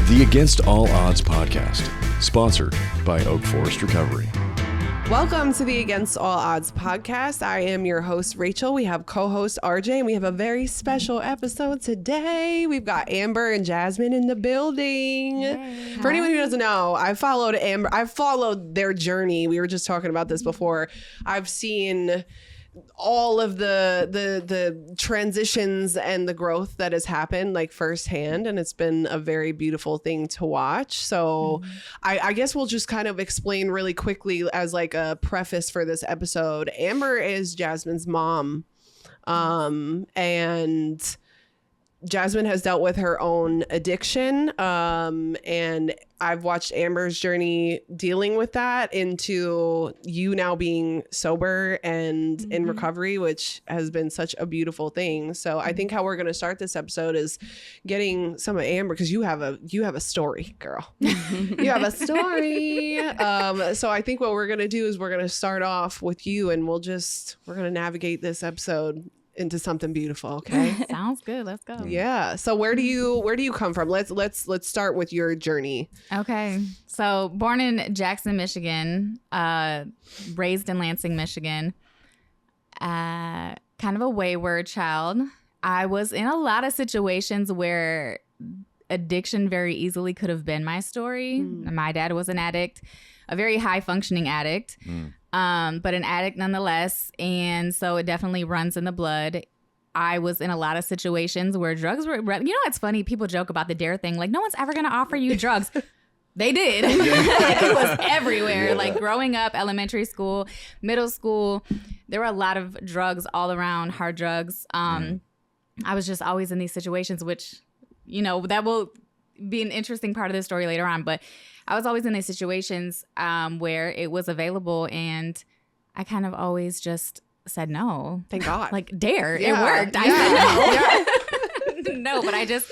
The Against All Odds podcast, sponsored by Oak Forest Recovery. Welcome to the Against All Odds podcast. I am your host, Rachel. We have co-host RJ, and we have a very special episode today. We've got Amber and Jazmynne in the building. Yay. For anyone who doesn't know, I followed Amber. I've followed their journey. We were just talking about this before. I've seen all of the transitions and the growth that has happened like firsthand, and it's been a very beautiful thing to watch. So I guess we'll just kind of explain really quickly as like a preface for this episode. Amber is Jazmynne's mom, and Jazmynne has dealt with her own addiction, and I've watched Amber's journey dealing with that into you now being sober and in recovery, which has been such a beautiful thing. So I think how we're going to start this episode is getting some of Amber, because you have a story, girl. You have a story. So I think what we're going to do is we're going to start off with you, and we're going to navigate this episode into something beautiful. Okay. Sounds good. Let's go. Yeah. So where do you come from? Let's start with your journey. Okay. So born in Jackson, Michigan, raised in Lansing, Michigan, kind of a wayward child. I was in a lot of situations where addiction very easily could have been my story. My dad was an addict, a very high functioning addict. But an addict nonetheless. And so it definitely runs in the blood. I was in a lot of situations where drugs were, it's funny. People joke about the DARE thing. Like, no one's ever going to offer you drugs. They did. Like, it was everywhere. Yeah. Like growing up, elementary school, middle school, there were a lot of drugs all around, hard drugs. I was just always in these situations, which, that will be an interesting part of the story later on. But I was always in these situations where it was available, and I kind of always just said no. Thank God. Like, DARE. Yeah. It worked. I said no. No, but I was just,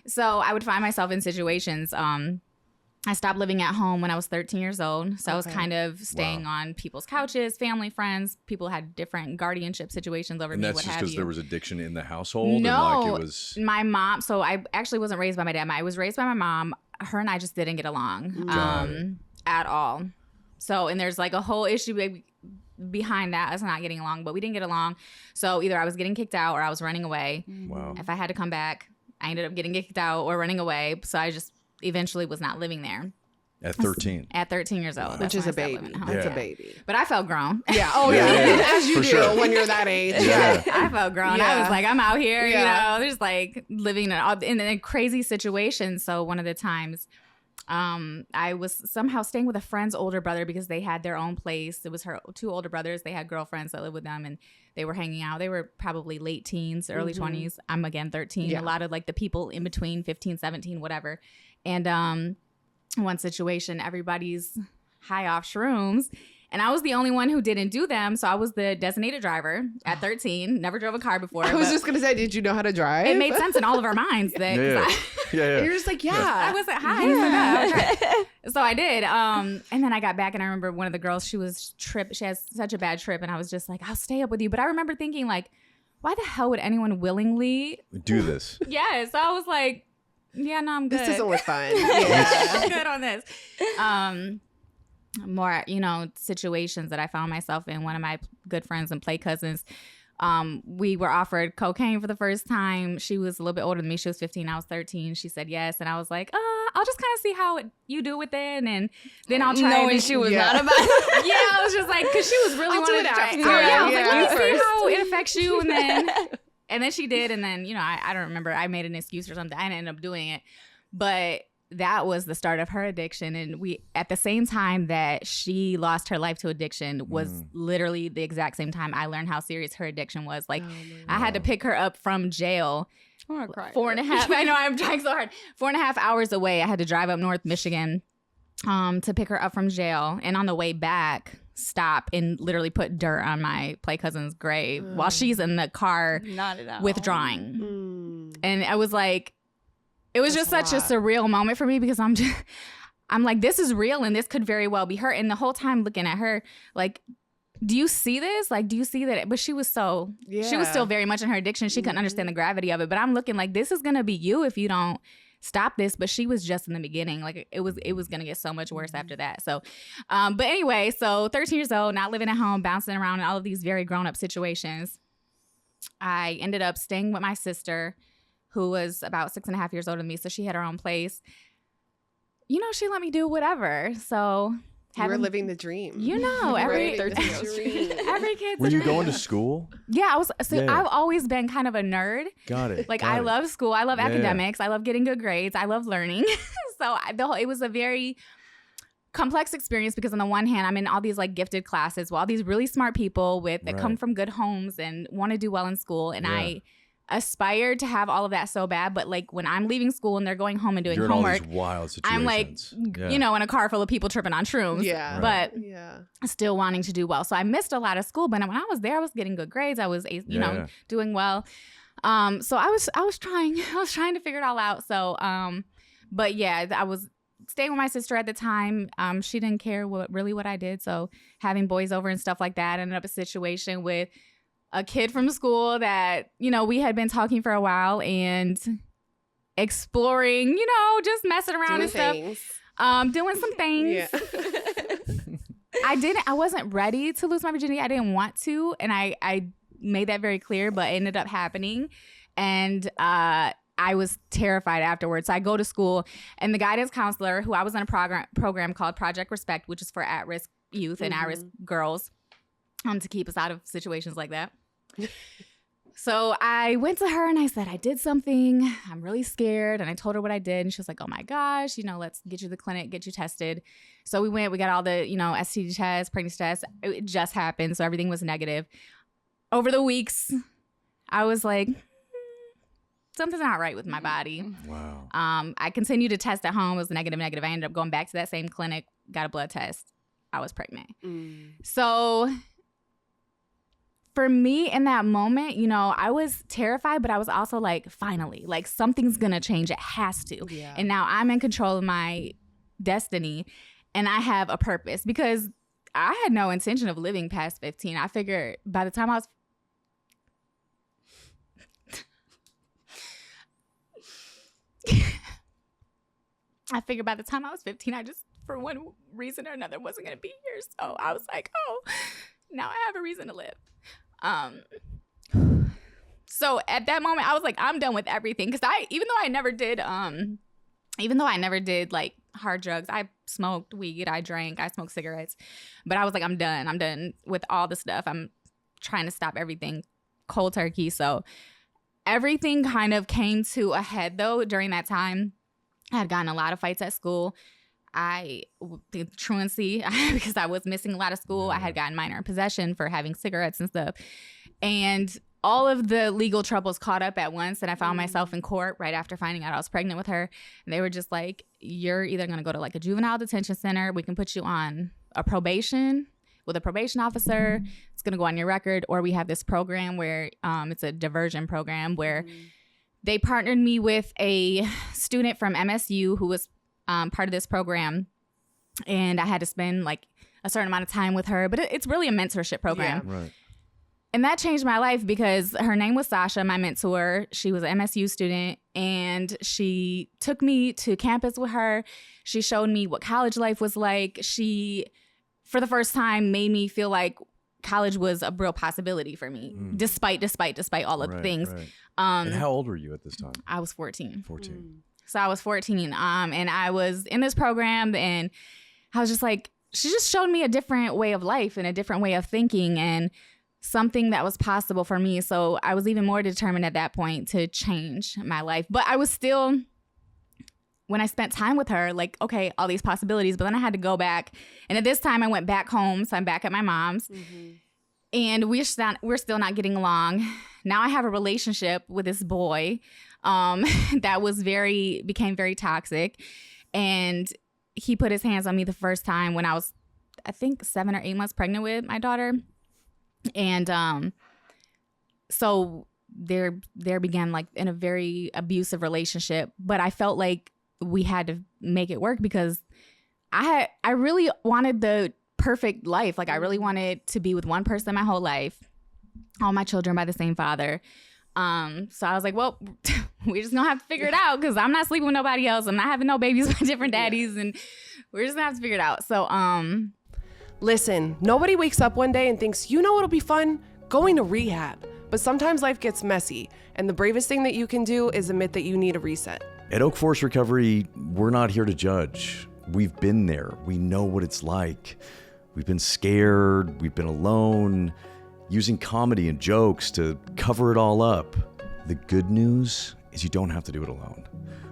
So I would find myself in situations. I stopped living at home when I was 13 years old. So I was kind of staying on people's couches, family, friends. People had different guardianship situations over me, what have you. And that's just because there was addiction in the household? No, and like it was... my mom. So I actually wasn't raised by my dad. I was raised by my mom. Her and I just didn't get along at all. So, and there's like a whole issue behind that, us not getting along, but we didn't get along. So either I was getting kicked out or I was running away. Wow. If I had to come back, I ended up getting kicked out or running away. So I just eventually was not living there. At 13? At 13 years old. Wow. Which is a baby. That's a baby. But I felt grown. Yeah. Oh, yeah. As you do when you're that age. Yeah. I felt grown. I was like, I'm out here, just like living in a crazy situation. So one of the times I was somehow staying with a friend's older brother because they had their own place. It was her two older brothers. They had girlfriends that lived with them, and they were hanging out. They were probably late teens, early 20s. I'm again 13. Yeah. A lot of like the people in between 15, 17, whatever. And one situation, everybody's high off shrooms, and I was the only one who didn't do them. So I was the designated driver at 13. Never drove a car before. I was just gonna say, did you know how to drive? It made sense in all of our minds that You're just like, I wasn't high. So I did. And then I got back, and I remember one of the girls, she has such a bad trip, and I was just like, I'll stay up with you. But I remember thinking, like, why the hell would anyone willingly do this? Yeah. So I was like, yeah, no, I'm good. This doesn't look fun. I'm good on this. More, situations that I found myself in. One of my good friends and play cousins, we were offered cocaine for the first time. She was a little bit older than me. She was 15. I was 13. She said yes. And I was like, I'll just kind of see how you do with it. And then I'll try. Knowing she was not about it. Yeah, I was just like, because she was really wanting to try. I was like, let me see how it affects you. And then she did. And then, I don't remember. I made an excuse or something. I didn't end up doing it. But that was the start of her addiction. And we, at the same time that she lost her life to addiction, was literally the exact same time I learned how serious her addiction was. Like, I had to pick her up from jail. Oh, I cried. 4.5. I know, I'm trying so hard. 4.5 hours away. I had to drive up North Michigan to pick her up from jail. And on the way back, stop and literally put dirt on my play cousin's grave while she's in the car withdrawing. And I was like, it was just such a surreal moment for me, because I'm like, this is real, and this could very well be her. And the whole time looking at her, like, do you see this? Like, do you see that? But she was she was still very much in her addiction. She couldn't understand the gravity of it. But I'm looking like, this is going to be you if you don't stop this, but she was just in the beginning. Like it was going to get so much worse after that. So, but anyway, so 13 years old, not living at home, bouncing around in all of these very grown up situations. I ended up staying with my sister, who was about 6.5 years older than me. So she had her own place. You know, she let me do whatever. So you were living the dream. You know, every dream. kid's Were you dream. going to school? Yeah, I was. So Yeah. I've always been kind of a nerd. Got it. Like got I it. love school. I love Yeah. academics. I love getting good grades. I love learning. So it was a very complex experience because on the one hand, I'm in all these like gifted classes with all these really smart people that come from good homes and want to do well in school. And I aspired to have all of that so bad. But like when I'm leaving school and they're going home and doing You're in homework, all these wild situations. I'm like, you know, in a car full of people tripping on shrooms. Yeah. But still wanting to do well. So I missed a lot of school. But when I was there, I was getting good grades. I was, you know, doing well. So I was trying to figure it all out. So, but yeah, I was staying with my sister at the time. She didn't care what I did. So having boys over and stuff like that, ended up a situation with a kid from school that, you know, we had been talking for a while and exploring, you know, just messing around and stuff. Doing some things. Yeah. I wasn't ready to lose my virginity. I didn't want to. And I made that very clear, but it ended up happening. And I was terrified afterwards. So I go to school and the guidance counselor, who I was in a program called Project Respect, which is for at-risk youth and at-risk girls, to keep us out of situations like that. So I went to her and I said, I did something. I'm really scared. And I told her what I did. And she was like, oh my gosh, you know, let's get you to the clinic, get you tested. So we went, we got all the, you know, STD tests, pregnancy tests. It just happened. So everything was negative. Over the weeks, I was like, something's not right with my body. Wow. I continued to test at home. It was negative. I ended up going back to that same clinic, got a blood test. I was pregnant. So for me in that moment, you know, I was terrified, but I was also like, finally, like something's going to change. It has to. Yeah. And now I'm in control of my destiny and I have a purpose because I had no intention of living past 15. I figured by the time I was I figured by the time I was 15, I just, for one reason or another, wasn't going to be here. So I was like, oh, now I have a reason to live. So at that moment, I was like, I'm done with everything. Because even though I never did like hard drugs, I smoked weed, I drank, I smoked cigarettes. But I was like, I'm done. I'm done with all the stuff. I'm trying to stop everything cold turkey. So everything kind of came to a head, though, during that time. I had gotten a lot of fights at school. The truancy, because I was missing a lot of school. I had gotten minor in possession for having cigarettes and stuff. And all of the legal troubles caught up at once. And I found myself in court right after finding out I was pregnant with her. And they were just like, you're either going to go to like a juvenile detention center. We can put you on a probation with a probation officer. It's going to go on your record. Or we have this program where it's a diversion program where they partnered me with a student from MSU who was part of this program. And I had to spend like a certain amount of time with her. But it's really a mentorship program. Yeah. Right. And that changed my life because her name was Sasha, my mentor. She was an MSU student, and she took me to campus with her. She showed me what college life was like. She, for the first time, made me feel like college was a real possibility for me, despite all of the things. Right. And how old were you at this time? I was 14. 14. So I was 14, and I was in this program, and I was just like, she just showed me a different way of life and a different way of thinking, and something that was possible for me. So I was even more determined at that point to change my life. But I was still, when I spent time with her, like, okay, all these possibilities. But then I had to go back. And at this time, I went back home. So I'm back at my mom's. And we're still not getting along. Now I have a relationship with this boy that became very toxic. And he put his hands on me the first time when I was, I think, 7 or 8 months pregnant with my daughter. And so there began like in a very abusive relationship, but I felt like we had to make it work because I really wanted the perfect life. Like I really wanted to be with one person my whole life, all my children by the same father. So I was like, well, we're just gonna have to figure it out because I'm not sleeping with nobody else. I'm not having no babies with different daddies, and we're just gonna have to figure it out. So, listen, nobody wakes up one day and thinks, you know what'll be fun? Going to rehab. But sometimes life gets messy, and the bravest thing that you can do is admit that you need a reset. At Oak Forest Recovery, we're not here to judge. We've been there. We know what it's like. We've been scared. We've been alone, using comedy and jokes to cover it all up. The good news is you don't have to do it alone.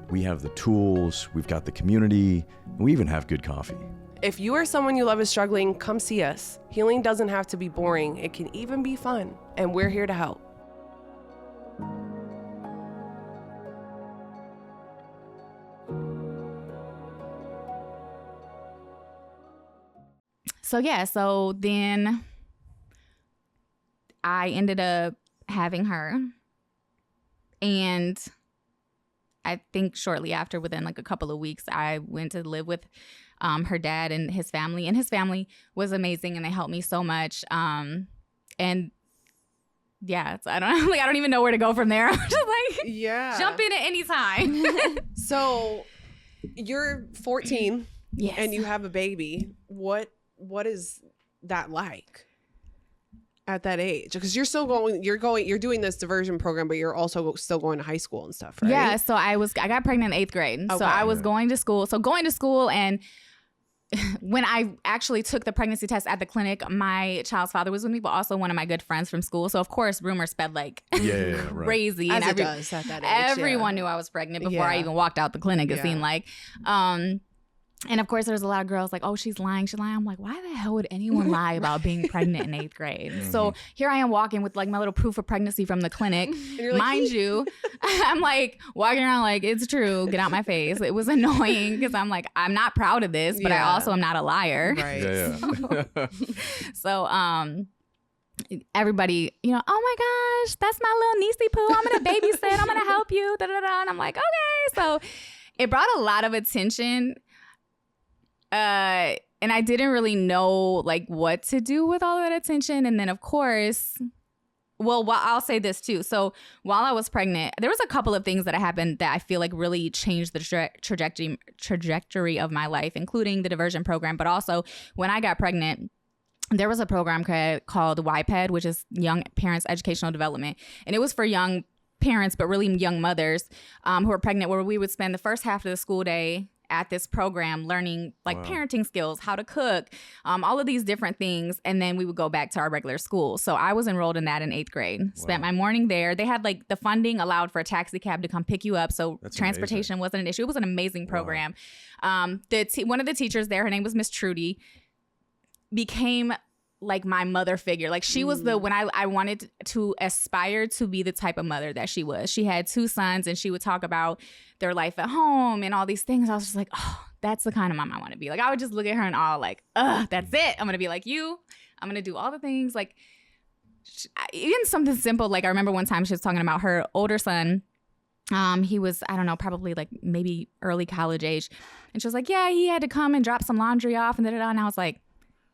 We have the tools, we've got the community, and we even have good coffee. If you or someone you love is struggling, come see us. Healing doesn't have to be boring. It can even be fun, and we're here to help. so then I ended up having her, and I think shortly after, within like a couple of weeks, I went to live with her dad and his family. And his family was amazing, and they helped me so much. And yeah, so I don't even know where to go from there. I'm just like, jump in at any time. So you're 14 Yes. and you have a baby. What is that like at that age? Because you're doing this diversion program, but you're also still going to high school and stuff, right? Yeah, so I got pregnant in 8th grade. Okay. So I was going to school. And when I actually took the pregnancy test at the clinic, my child's father was with me, but also one of my good friends from school. So of course, rumors sped like Right. crazy. As and it does at that age. everyone knew I was pregnant before I even walked out the clinic, it seemed like. And of course, there's a lot of girls like, oh, she's lying. I'm like, why the hell would anyone lie about being pregnant in 8th grade? Mm-hmm. So here I am walking with like my little proof of pregnancy from the clinic. Like, Mind you, I'm like walking around like, it's true. Get out my face. It was annoying because I'm like, I'm not proud of this, but I also am not a liar. Right. Yeah. So, everybody, oh my gosh, that's my little niecey poo. I'm going to babysit. I'm going to help you. Da, da, da. And I'm like, okay. So it brought a lot of attention. And I didn't really know like what to do with all that attention. And then of course, I'll say this too. So while I was pregnant, there was a couple of things that happened that I feel like really changed the trajectory of my life, including the diversion program. But also when I got pregnant, there was a program called YPED, which is Young Parents Educational Development. And it was for young parents, but really young mothers who were pregnant, where we would spend the first half of the school day at this program learning like parenting skills, how to cook, all of these different things. And then we would go back to our regular school. So I was enrolled in that in 8th grade, spent my morning there. They had like the funding allowed for a taxi cab to come pick you up. So That's transportation amazing. wasn't an issue. It was an amazing program. One of the teachers there, her name was Miss Trudy, became like my mother figure. Like she was when I wanted to aspire to be the type of mother that she was. She had 2 sons, and she would talk about their life at home and all these things. I was just like, oh, that's the kind of mom I want to be. Like I would just look at her and all like, that's it. I'm going to be like you. I'm going to do all the things. Like even something simple. Like I remember one time she was talking about her older son. He was, I don't know, probably like maybe early college age. And she was like, yeah, he had to come and drop some laundry off and da-da-da. And I was like,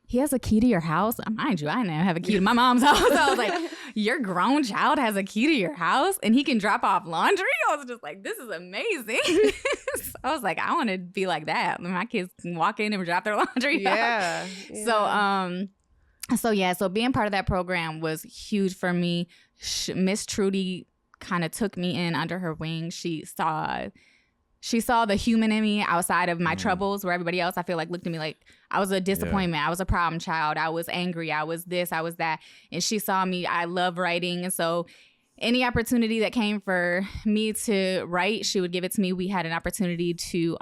he has a key to your house? Mind you, I didn't have a key to my mom's house. I was like, your grown child has a key to your house and he can drop off laundry? I was just like, this is amazing. So I was like, I want to be like that. My kids can walk in and drop their laundry off. So being part of that program was huge for me. Miss Trudy kind of took me in under her wing. She saw the human in me outside of my troubles, where everybody else, I feel like, looked at me like I was a disappointment. I was a problem child. I was angry. I was this, I was that. And she saw me. I love writing. And so any opportunity that came for me to write, she would give it to me. We had an opportunity to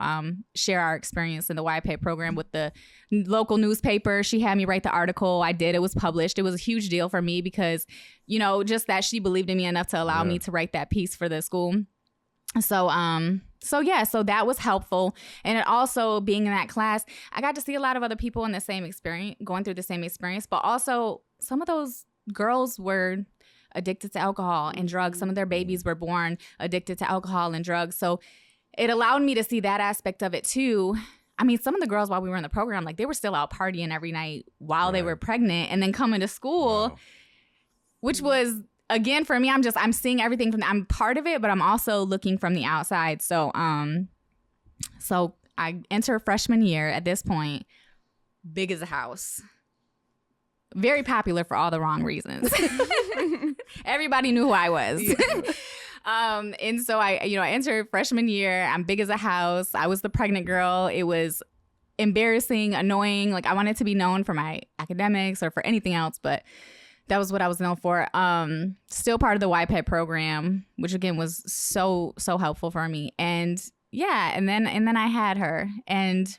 share our experience in the YPay program with the local newspaper. She had me write the article. I did. It was published. It was a huge deal for me because, just that she believed in me enough to allow me to write that piece for the school. So that was helpful. And it also, being in that class, I got to see a lot of other people in the same experience, going through the same experience, but also some of those girls were addicted to alcohol and drugs. Some of their babies were born addicted to alcohol and drugs. So it allowed me to see that aspect of it too. I mean, some of the girls, while we were in the program, like they were still out partying every night while they were pregnant and then coming to school, which was again, for me, I'm seeing everything I'm part of it, but I'm also looking from the outside. So I enter freshman year at this point, big as a house. Very popular for all the wrong reasons. Everybody knew who I was. Yeah. And so I entered freshman year. I'm big as a house. I was the pregnant girl. It was embarrassing, annoying. Like I wanted to be known for my academics or for anything else, but that was what I was known for. Still part of the YPED program, which again was so helpful for me. And yeah, and then I had her, and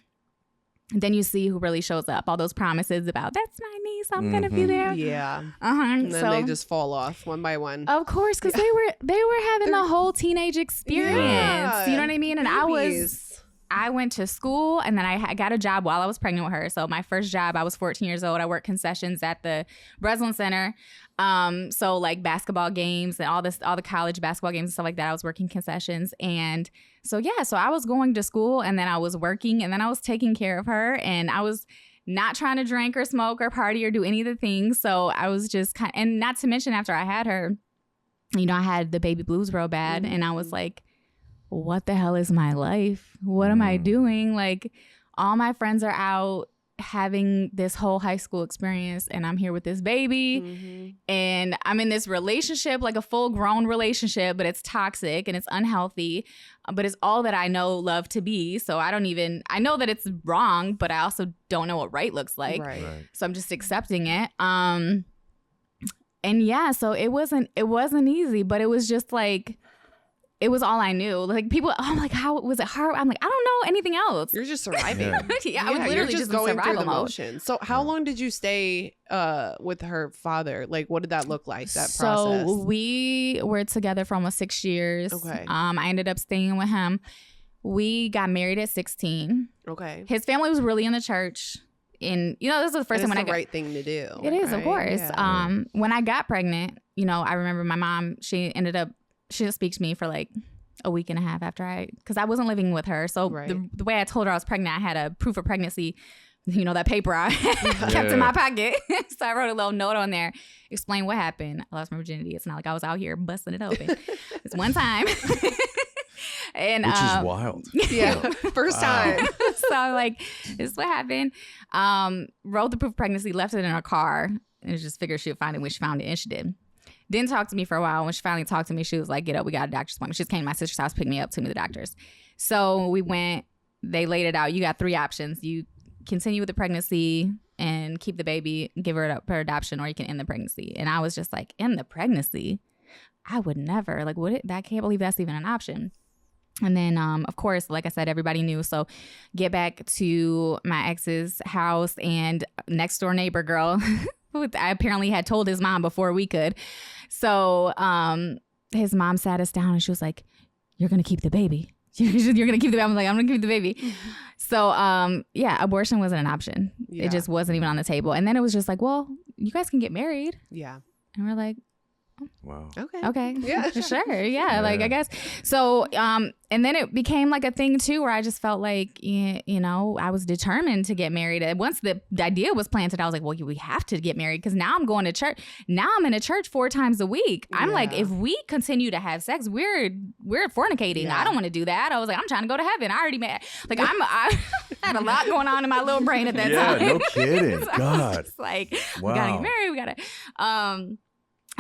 then you see who really shows up. All those promises about that's my niece, I'm gonna be there. Yeah. And then they just fall off one by one. Of course, because they were having the whole teenage experience. Yeah. You know what I mean? And Babies. I went to school, and then I got a job while I was pregnant with her. So my first job, I was 14 years old. I worked concessions at the Breslin Center. So like basketball games and all the college basketball games and stuff like that, I was working concessions. And so I was going to school, and then I was working, and then I was taking care of her, and I was not trying to drink or smoke or party or do any of the things. So I was just and not to mention after I had her, I had the baby blues real bad, and I was like, what the hell is my life? What am I doing? Like, all my friends are out having this whole high school experience, and I'm here with this baby, and I'm in this relationship, like a full grown relationship, but it's toxic and it's unhealthy, but it's all that I know love to be. So I know that it's wrong, but I also don't know what right looks like. Right. So I'm just accepting it. And yeah, so it wasn't easy, but it was just like, it was all I knew. Like people, I'm like, how was it hard? I'm like, I don't know anything else. You're just surviving. Yeah, I was literally you're just going in through survival the mode. motions. So how long did you stay with her father? Like, what did that look like, that process? So we were together for almost 6 years. Okay. I ended up staying with him. We got married at 16. Okay. His family was really in the church. And, this was the first time when I got... right thing to do. It is, right? of course. Yeah. When I got pregnant, I remember my mom, she didn't speak to me for like a week and a half after because I wasn't living with her. So the way I told her I was pregnant, I had a proof of pregnancy, that paper I kept in my pocket. So I wrote a little note on there, explain what happened. I lost my virginity. It's not like I was out here busting it open. It's one time. And which is wild. Yeah. First time. So I'm like, this is what happened. Wrote the proof of pregnancy, left it in her car, and just figured she would find it when she found it, and she did. Didn't talk to me for a while. When she finally talked to me, she was like, get up, we got a doctor's appointment. She just came to my sister's house, picked me up, took me to the doctor's. So we went, they laid it out. You got 3 options. You continue with the pregnancy and keep the baby, give her up for adoption, or you can end the pregnancy. And I was just like, end the pregnancy? I would never. Like, I can't believe that's even an option. And then, of course, like I said, everybody knew. So get back to my ex's house, and next door neighbor girl, I apparently had told his mom before we could. So his mom sat us down, and she was like, you're going to keep the baby. You're going to keep the baby. I'm like, I'm going to keep the baby. Mm-hmm. So, abortion wasn't an option. Yeah. It just wasn't even on the table. And then it was just like, well, you guys can get married. Yeah. And we're like, wow. Okay. Yeah. Sure. Yeah. Like, Yeah. I guess. So, and then it became like a thing too, where I just felt like, I was determined to get married. And once the idea was planted, I was like, well, we have to get married, because now I'm going to church. Now I'm in a church 4 times a week. I'm like, if we continue to have sex, we're fornicating. Yeah. I don't want to do that. I was like, I'm trying to go to heaven. I already met. Like, I had a lot going on in my little brain at that time. Yeah, no kidding. So God. it's like, Wow. we gotta get married. We gotta.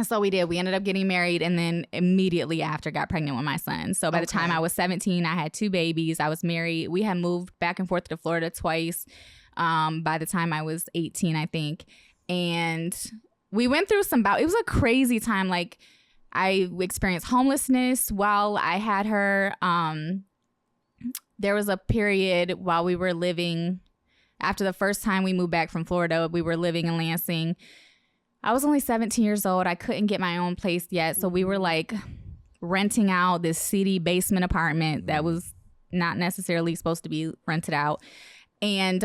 So we did. We ended up getting married, and then immediately after got pregnant with my son. So by the time I was 17, I had 2 babies. I was married. We had moved back and forth to Florida twice by the time I was 18, I think. And we went through it was a crazy time. Like, I experienced homelessness while I had her. There was a period while we were living, after the first time we moved back from Florida, we were living in Lansing. I was only 17 years old. I couldn't get my own place yet. So we were like renting out this seedy basement apartment that was not necessarily supposed to be rented out. And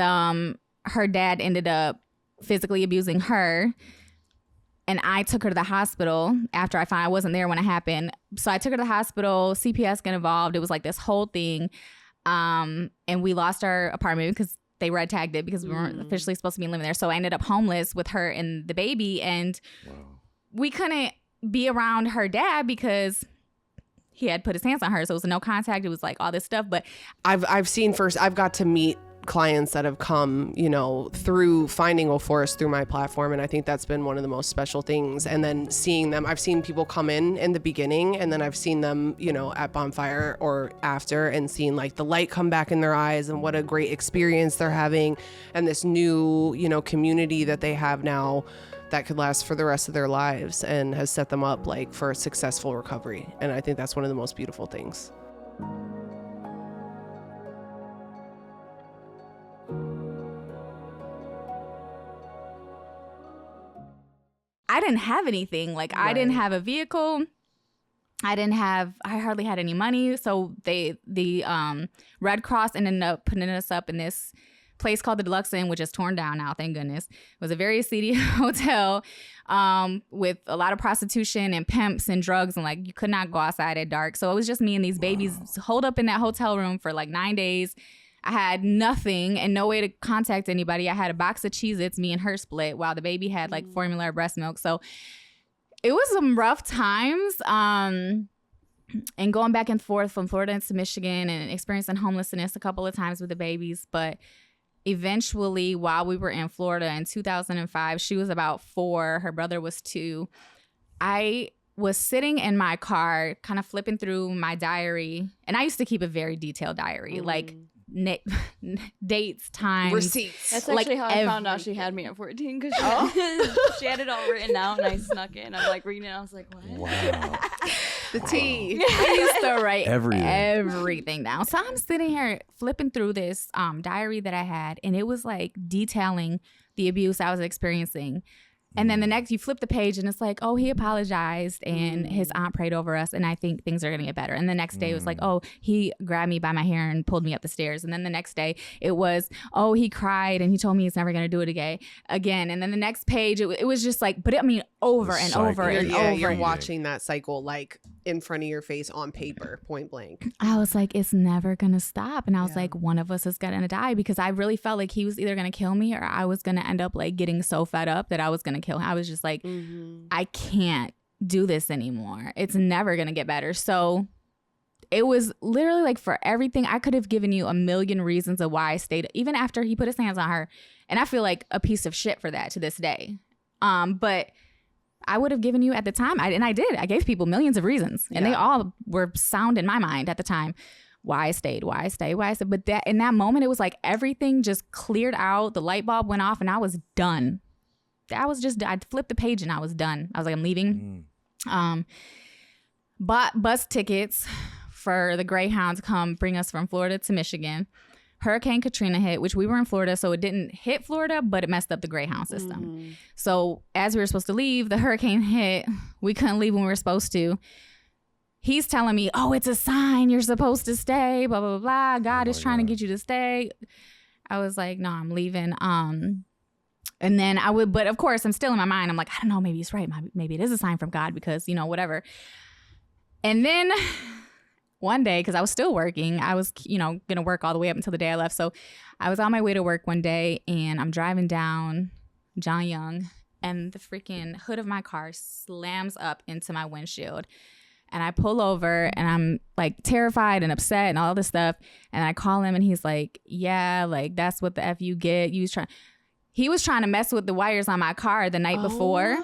her dad ended up physically abusing her. And I took her to the hospital after I found I wasn't there when it happened. So I took her to the hospital. CPS got involved. It was like this whole thing. And we lost our apartment because they red tagged it, because we weren't officially supposed to be living there. So I ended up homeless with her and the baby, and we couldn't be around her dad because he had put his hands on her. So it was no contact. It was like all this stuff. But I've seen first, I've got to meet clients that have come, you know, through finding a forest through my platform. And I think that's been one of the most special things. And then seeing them, I've seen people come in the beginning, and then I've seen them, you know, at bonfire or after, and seeing like the light come back in their eyes and what a great experience they're having. And this new, you know, community that they have now that could last for the rest of their lives and has set them up like for a successful recovery. And I think that's one of the most beautiful things. I didn't have anything. Like, Right. I didn't have a vehicle. I hardly had any money. So the Red Cross ended up putting us up in this place called the Deluxe Inn, which is torn down now, thank goodness. It was a very seedy hotel with a lot of prostitution and pimps and drugs, and like you could not go outside at dark. So it was just me and these babies holed up in that hotel room for like 9 days. I had nothing and no way to contact anybody. I had a box of Cheez-Its, me and her split, while the baby had like formula or breast milk. So it was some rough times. And going back and forth from Florida into Michigan and experiencing homelessness a couple of times with the babies. But eventually, while we were in Florida in 2005, she was about 4, her brother was 2. I was sitting in my car, kind of flipping through my diary. And I used to keep a very detailed diary, like dates, times, Receipts. That's like actually how I found out she had me at 14, because she had it all written out and I snuck it. I'm like reading it. I was like, what? Wow. The tea. I used to write Everything. everything down. So I'm sitting here flipping through this diary that I had, and it was like detailing the abuse I was experiencing. And then the next, you flip the page and it's like, oh, he apologized and his aunt prayed over us and I think things are going to get better. And the next day it was like, oh, he grabbed me by my hair and pulled me up the stairs. And then the next day it was, oh, he cried and he told me he's never going to do it again. And then the next page, it was just like, but I mean, over The and cycle. over and Yeah, over. you're watching that cycle like in front of your face on paper, point blank. I was like, it's never going to stop. And I was Yeah. like, one of us is going to die, because I really felt like he was either going to kill me or I was going to end up like getting so fed up that I was going to kill him. I was just like, I can't do this anymore. It's never going to get better. So it was literally like, for everything, I could have given you a million reasons of why I stayed, even after he put his hands on her. And I feel like a piece of shit for that to this day. But I would have given you at the time, and I did. I gave people millions of reasons, and they all were sound in my mind at the time. Why I stayed. But that in that moment, it was like everything just cleared out. The light bulb went off, and I was done. I flipped the page, and I was done. I was like, I'm leaving. Bought bus tickets for the Greyhound to come bring us from Florida to Michigan. Hurricane Katrina hit, which we were in Florida, so it didn't hit Florida, but it messed up the Greyhound system. So as we were supposed to leave, the hurricane hit. We couldn't leave when we were supposed to. He's telling me, oh, it's a sign. You're supposed to stay, blah, blah, blah. God is trying to get you to stay. I was like, no, I'm leaving. And then but of course, I'm still in my mind. I'm like, I don't know, maybe he's right. Maybe it is a sign from God because, whatever. And then one day, because I was still working, I was, going to work all the way up until the day I left. So I was on my way to work one day, and I'm driving down John Young, and the freaking hood of my car slams up into my windshield. And I pull over, and I'm like terrified and upset and all this stuff. And I call him, and he's like, yeah, like that's what the F you get. He was trying to mess with the wires on my car the night before.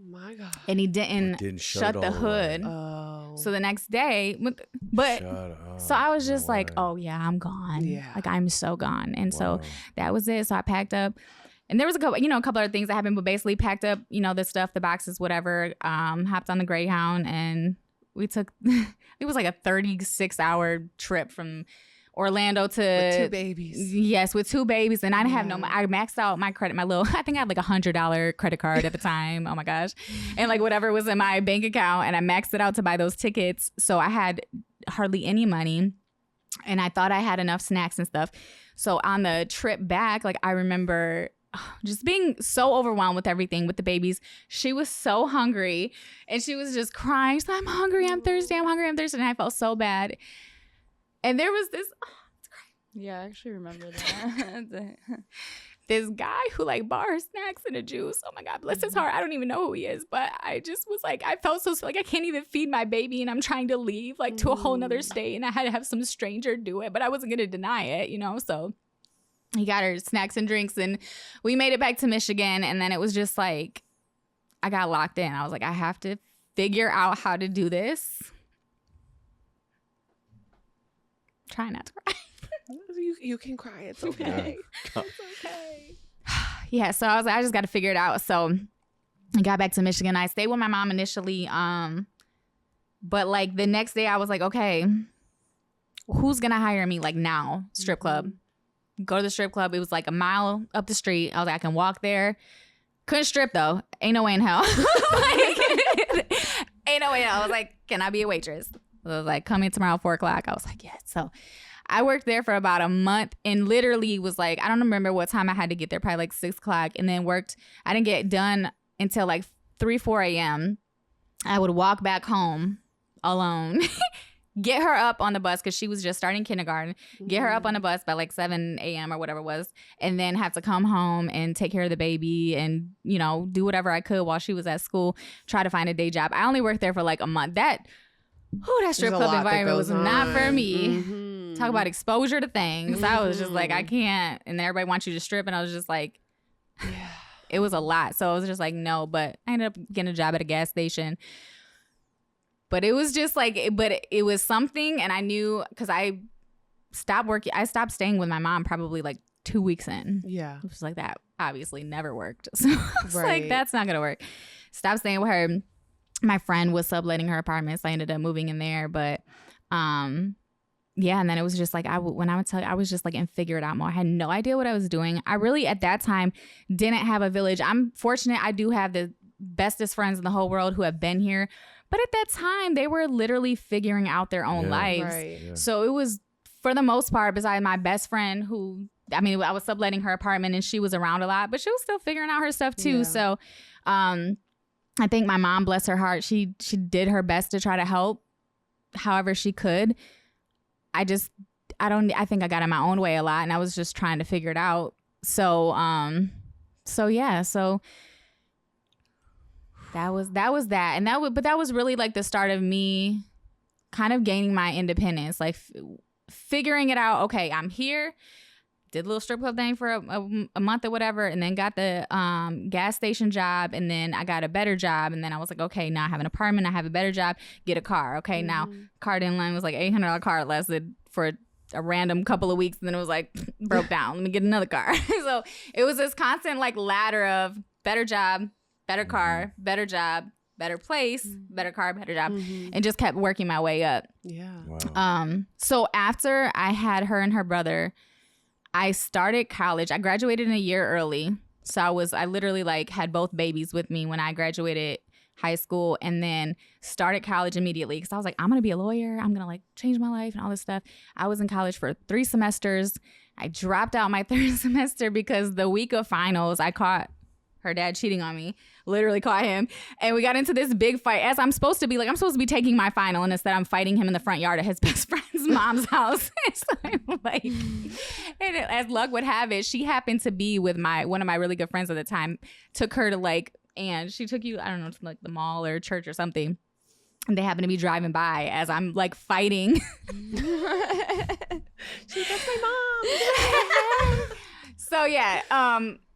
My God. And he didn't shut shut it the all away. hood. Oh. So the next day, but Shut up. so I was just No like, way. oh yeah, I'm gone. Yeah. Like I'm so gone. And so Wow. that was it. So I packed up, and there was a couple other things that happened, but basically packed up, the stuff, the boxes, whatever, hopped on the Greyhound, and we took, it was like a 36-hour trip from Orlando to With 2 babies. Yes, with 2 babies, and I didn't have I maxed out my credit, I think I had like $100 credit card at the time. Oh my gosh. And like whatever was in my bank account, and I maxed it out to buy those tickets. So I had hardly any money, and I thought I had enough snacks and stuff. So on the trip back, like I remember just being so overwhelmed with everything with the babies. She was so hungry, and she was just crying. She's like, I'm hungry, I'm thirsty, I'm hungry, I'm thirsty. And I felt so bad. And there was this, Yeah, I actually remember that. this guy who like bought her snacks and a juice. Oh my God, bless his heart. I don't even know who he is, but I just was like, I felt so like I can't even feed my baby and I'm trying to leave like to a whole nother state and I had to have some stranger do it, but I wasn't going to deny it, you know? So he got her snacks and drinks and we made it back to Michigan. And then it was just like, I got locked in. I was like, I have to figure out how to do this. Try not to cry. You can cry. It's okay. Yeah. It's okay. Yeah, so I was like, I just got to figure it out. So I got back to Michigan. I stayed with my mom initially. But like the next day I was like, okay, who's going to hire me like now? Strip club. Go to the strip club. It was like a mile up the street. I was like, I can walk there. Couldn't strip though. Ain't no way in hell. Ain't no way in hell. I was like, can I be a waitress? I was like, come in tomorrow, 4:00. I was like, yes. So I worked there for about a month and literally was like, I don't remember what time I had to get there, probably like 6:00, and then worked. I didn't get done until like 4 a.m. I would walk back home alone, get her up on the bus because she was just starting kindergarten, get her up on the bus by like 7 a.m. or whatever it was, and then have to come home and take care of the baby and, you know, do whatever I could while she was at school, try to find a day job. I only worked there for like a month. That strip club environment was not for me. Talk about exposure to things. I was just like, I can't. And then everybody wants you to strip. And I was just like, it was a lot. So I was just like, no. But I ended up getting a job at a gas station. But it was just like, it was something. And I knew because I stopped working. I stopped staying with my mom probably like 2 weeks in. Yeah. It was like that obviously never worked. So I was like, that's not going to work. Stopped staying with her. My friend was subletting her apartment. So I ended up moving in there. But, yeah, and then it was just like, when I would tell you, I was just like in figure it out more. I had no idea what I was doing. I really, at that time, didn't have a village. I'm fortunate I do have the bestest friends in the whole world who have been here. But at that time, they were literally figuring out their own lives. Right. Yeah. So it was, for the most part, besides my best friend who, I mean, I was subletting her apartment and she was around a lot, but she was still figuring out her stuff too. Yeah. So I think my mom, bless her heart, she did her best to try to help however she could. I think I got in my own way a lot and I was just trying to figure it out. So yeah, so that was that. And that was really like the start of me kind of gaining my independence, like figuring it out. Okay, I'm here. Did a little strip club thing for a month or whatever, and then got the gas station job, and then I got a better job, and then I was like, okay, now I have an apartment, I have a better job, get a car. Okay, now car didn't line was like $800 car, lasted for a random couple of weeks, and then it was like broke down. Let me get another car. So it was this constant like ladder of better job, better car, better job, better place, better car, better job, and just kept working my way up. Yeah. Wow. So after I had her and her brother, I started college. I graduated in a year early. So I literally like had both babies with me when I graduated high school and then started college immediately because I was like, I'm going to be a lawyer. I'm going to like change my life and all this stuff. I was in college for 3 semesters. I dropped out my 3rd semester because the week of finals, I caught her dad cheating on me, literally caught him. And we got into this big fight as I'm supposed to be taking my final. And instead I'm fighting him in the front yard of his best friend's mom's house. So I'm like, and as luck would have it, she happened to be with one of my really good friends at the time, took her to like, and she took you, I don't know, to like the mall or church or something. And they happened to be driving by as I'm like fighting. She's that's my mom. So yeah,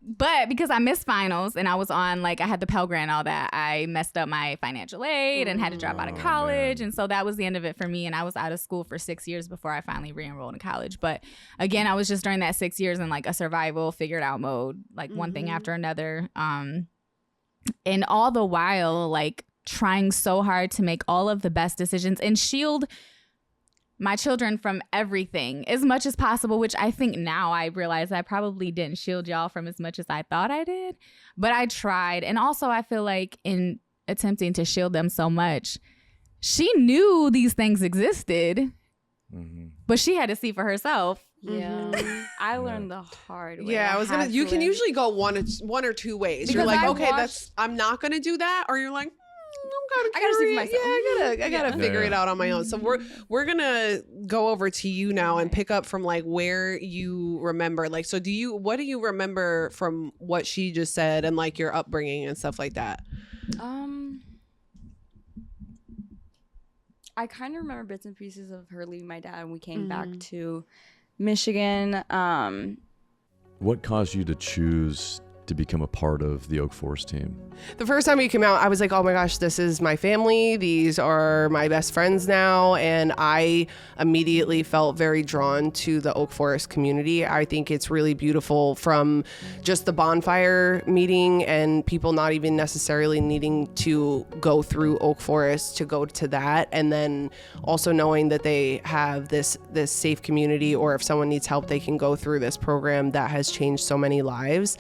but because I missed finals and I was on like I had the Pell Grant and all that, I messed up my financial aid and had to drop out of college. And so that was the end of it for me. And I was out of school for 6 years before I finally re-enrolled in college. But again, I was just during that 6 years in like a survival, figured out mode, like one thing after another. And all the while, like trying so hard to make all of the best decisions and shield my children from everything as much as possible, which I think now I realize I probably didn't shield y'all from as much as I thought I did, but I tried. And also I feel like in attempting to shield them so much, she knew these things existed, but she had to see for herself. Yeah. I learned the hard way. Yeah, you can usually go one or two ways. Because you're like, I okay, watched- I'm not gonna do that, or you're like, kind of I gotta see for myself. I gotta figure it out on my own. So we're gonna go over to you now and pick up from like where you remember. Like, so what do you remember from what she just said and like your upbringing and stuff like that? I kind of remember bits and pieces of her leaving my dad, and we came back to Michigan. What caused you to choose to become a part of the Oak Forest team? The first time you came out, I was like, oh my gosh, this is my family. These are my best friends now. And I immediately felt very drawn to the Oak Forest community. I think it's really beautiful, from just the bonfire meeting and people not even necessarily needing to go through Oak Forest to go to that. And then also knowing that they have this safe community, or if someone needs help, they can go through this program that has changed so many lives.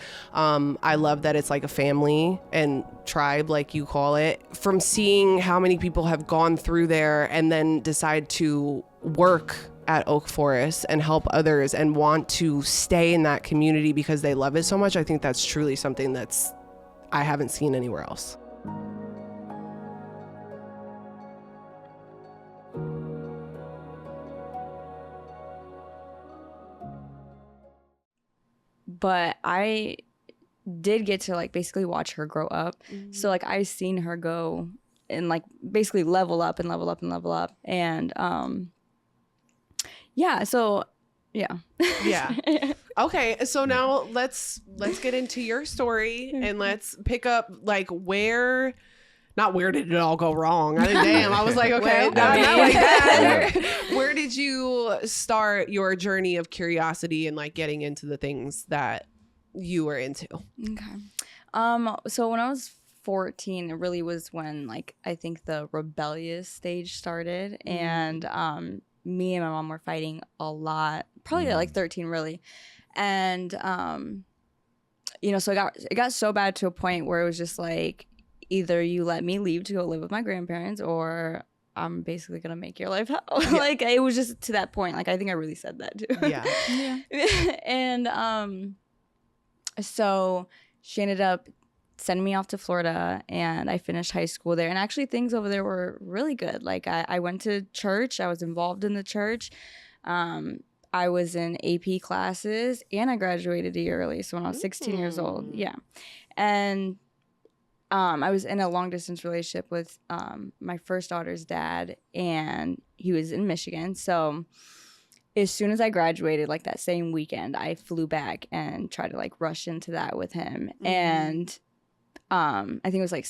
I love that it's like a family and tribe, like you call it. From seeing how many people have gone through there and then decide to work at Oak Forest and help others and want to stay in that community because they love it so much, I think that's truly something I haven't seen anywhere else. But I did get to like basically watch her grow up. So like I seen her go and like basically level up and level up and level up. And yeah. Okay, so now let's get into your story and let's pick up like where did it all go wrong? I was like, okay, not like that. Where did you start your journey of curiosity and like getting into the things that you were into? Okay. So when I was 14, it really was when like I think the rebellious stage started, and me and my mom were fighting a lot, probably at like 13 really. And so it got so bad to a point where it was just like, either you let me leave to go live with my grandparents, or I'm basically gonna make your life hell. Like it was just to that point. Like I think I really said that too. Yeah. And so she ended up sending me off to Florida, and I finished high school there. And actually things over there were really good. Like I went to church. I was involved in the church. I was in AP classes, and I graduated a year early. So when I was 16 years old. Yeah. And I was in a long distance relationship with my first daughter's dad, and he was in Michigan. So as soon as I graduated, like that same weekend, I flew back and tried to like rush into that with him. And I think it was like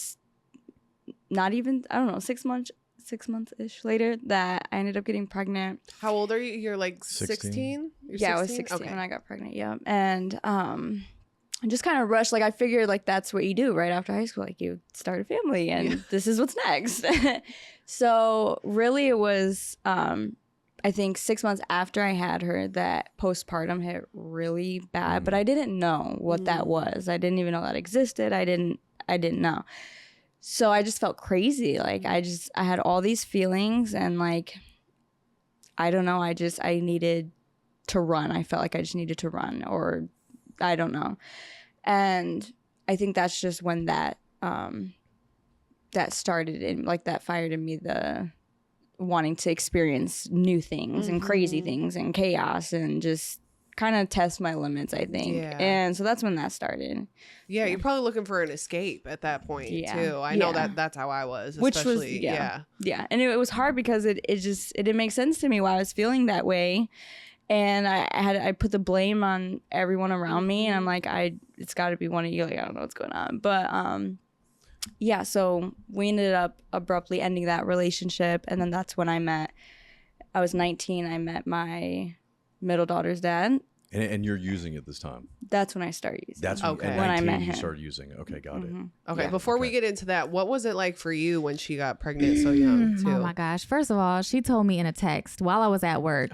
not even, I don't know, 6 months-ish later that I ended up getting pregnant. How old are you? You're like 16? Yeah, 16? I was 16 when I got pregnant. Yeah. And I just kind of rushed. Like I figured like that's what you do right after high school. Like you start a family, and this is what's next. So really it was, I think 6 months after I had her that postpartum hit really bad, but I didn't know what that was. I didn't even know that existed. I didn't know. So I just felt crazy. Like I had all these feelings, and like, I don't know. I needed to run. I felt like I just needed to run, or I don't know. And I think that's just when that started, and like that fired in me the wanting to experience new things and crazy things and chaos, and just kind of test my limits, I think. Yeah. And so that's when that started. Yeah, you're probably looking for an escape at that point too. I know that's how I was, especially. Yeah. And it was hard because it didn't make sense to me why I was feeling that way. And I put the blame on everyone around me, and I'm like, it's got to be one of you. Like, I don't know what's going on. But so we ended up abruptly ending that relationship, and then that's when I was 19. I met my middle daughter's dad. And you're using it this time. That's when I started using. That's when I met him. You started using it. Okay, got it. Okay, before we get into that, what was it like for you when she got pregnant so young too? Oh my gosh! First of all, she told me in a text while I was at work.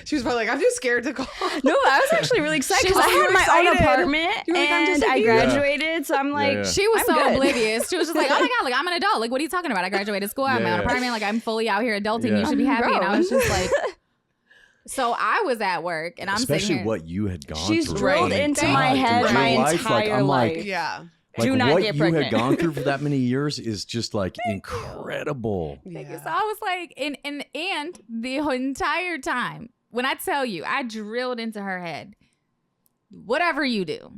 She was probably like, "I'm just scared to call." No, I was actually really excited because I had my own apartment and I graduated. So I'm like, she was so oblivious. She was just like, "Oh my god, like I'm an adult. Like what are you talking about? I graduated school. I have my own apartment. Like I'm fully out here adulting. You should be happy." And I was just like. So I was at work, and I'm especially sitting here. what you had gone She's through. drilled into my head my entire life. Yeah. Like Do not what get you pregnant. had gone through for that many years is just like incredible. Thank you. So I was like, and the entire time, when I tell you, I drilled into her head, whatever you do,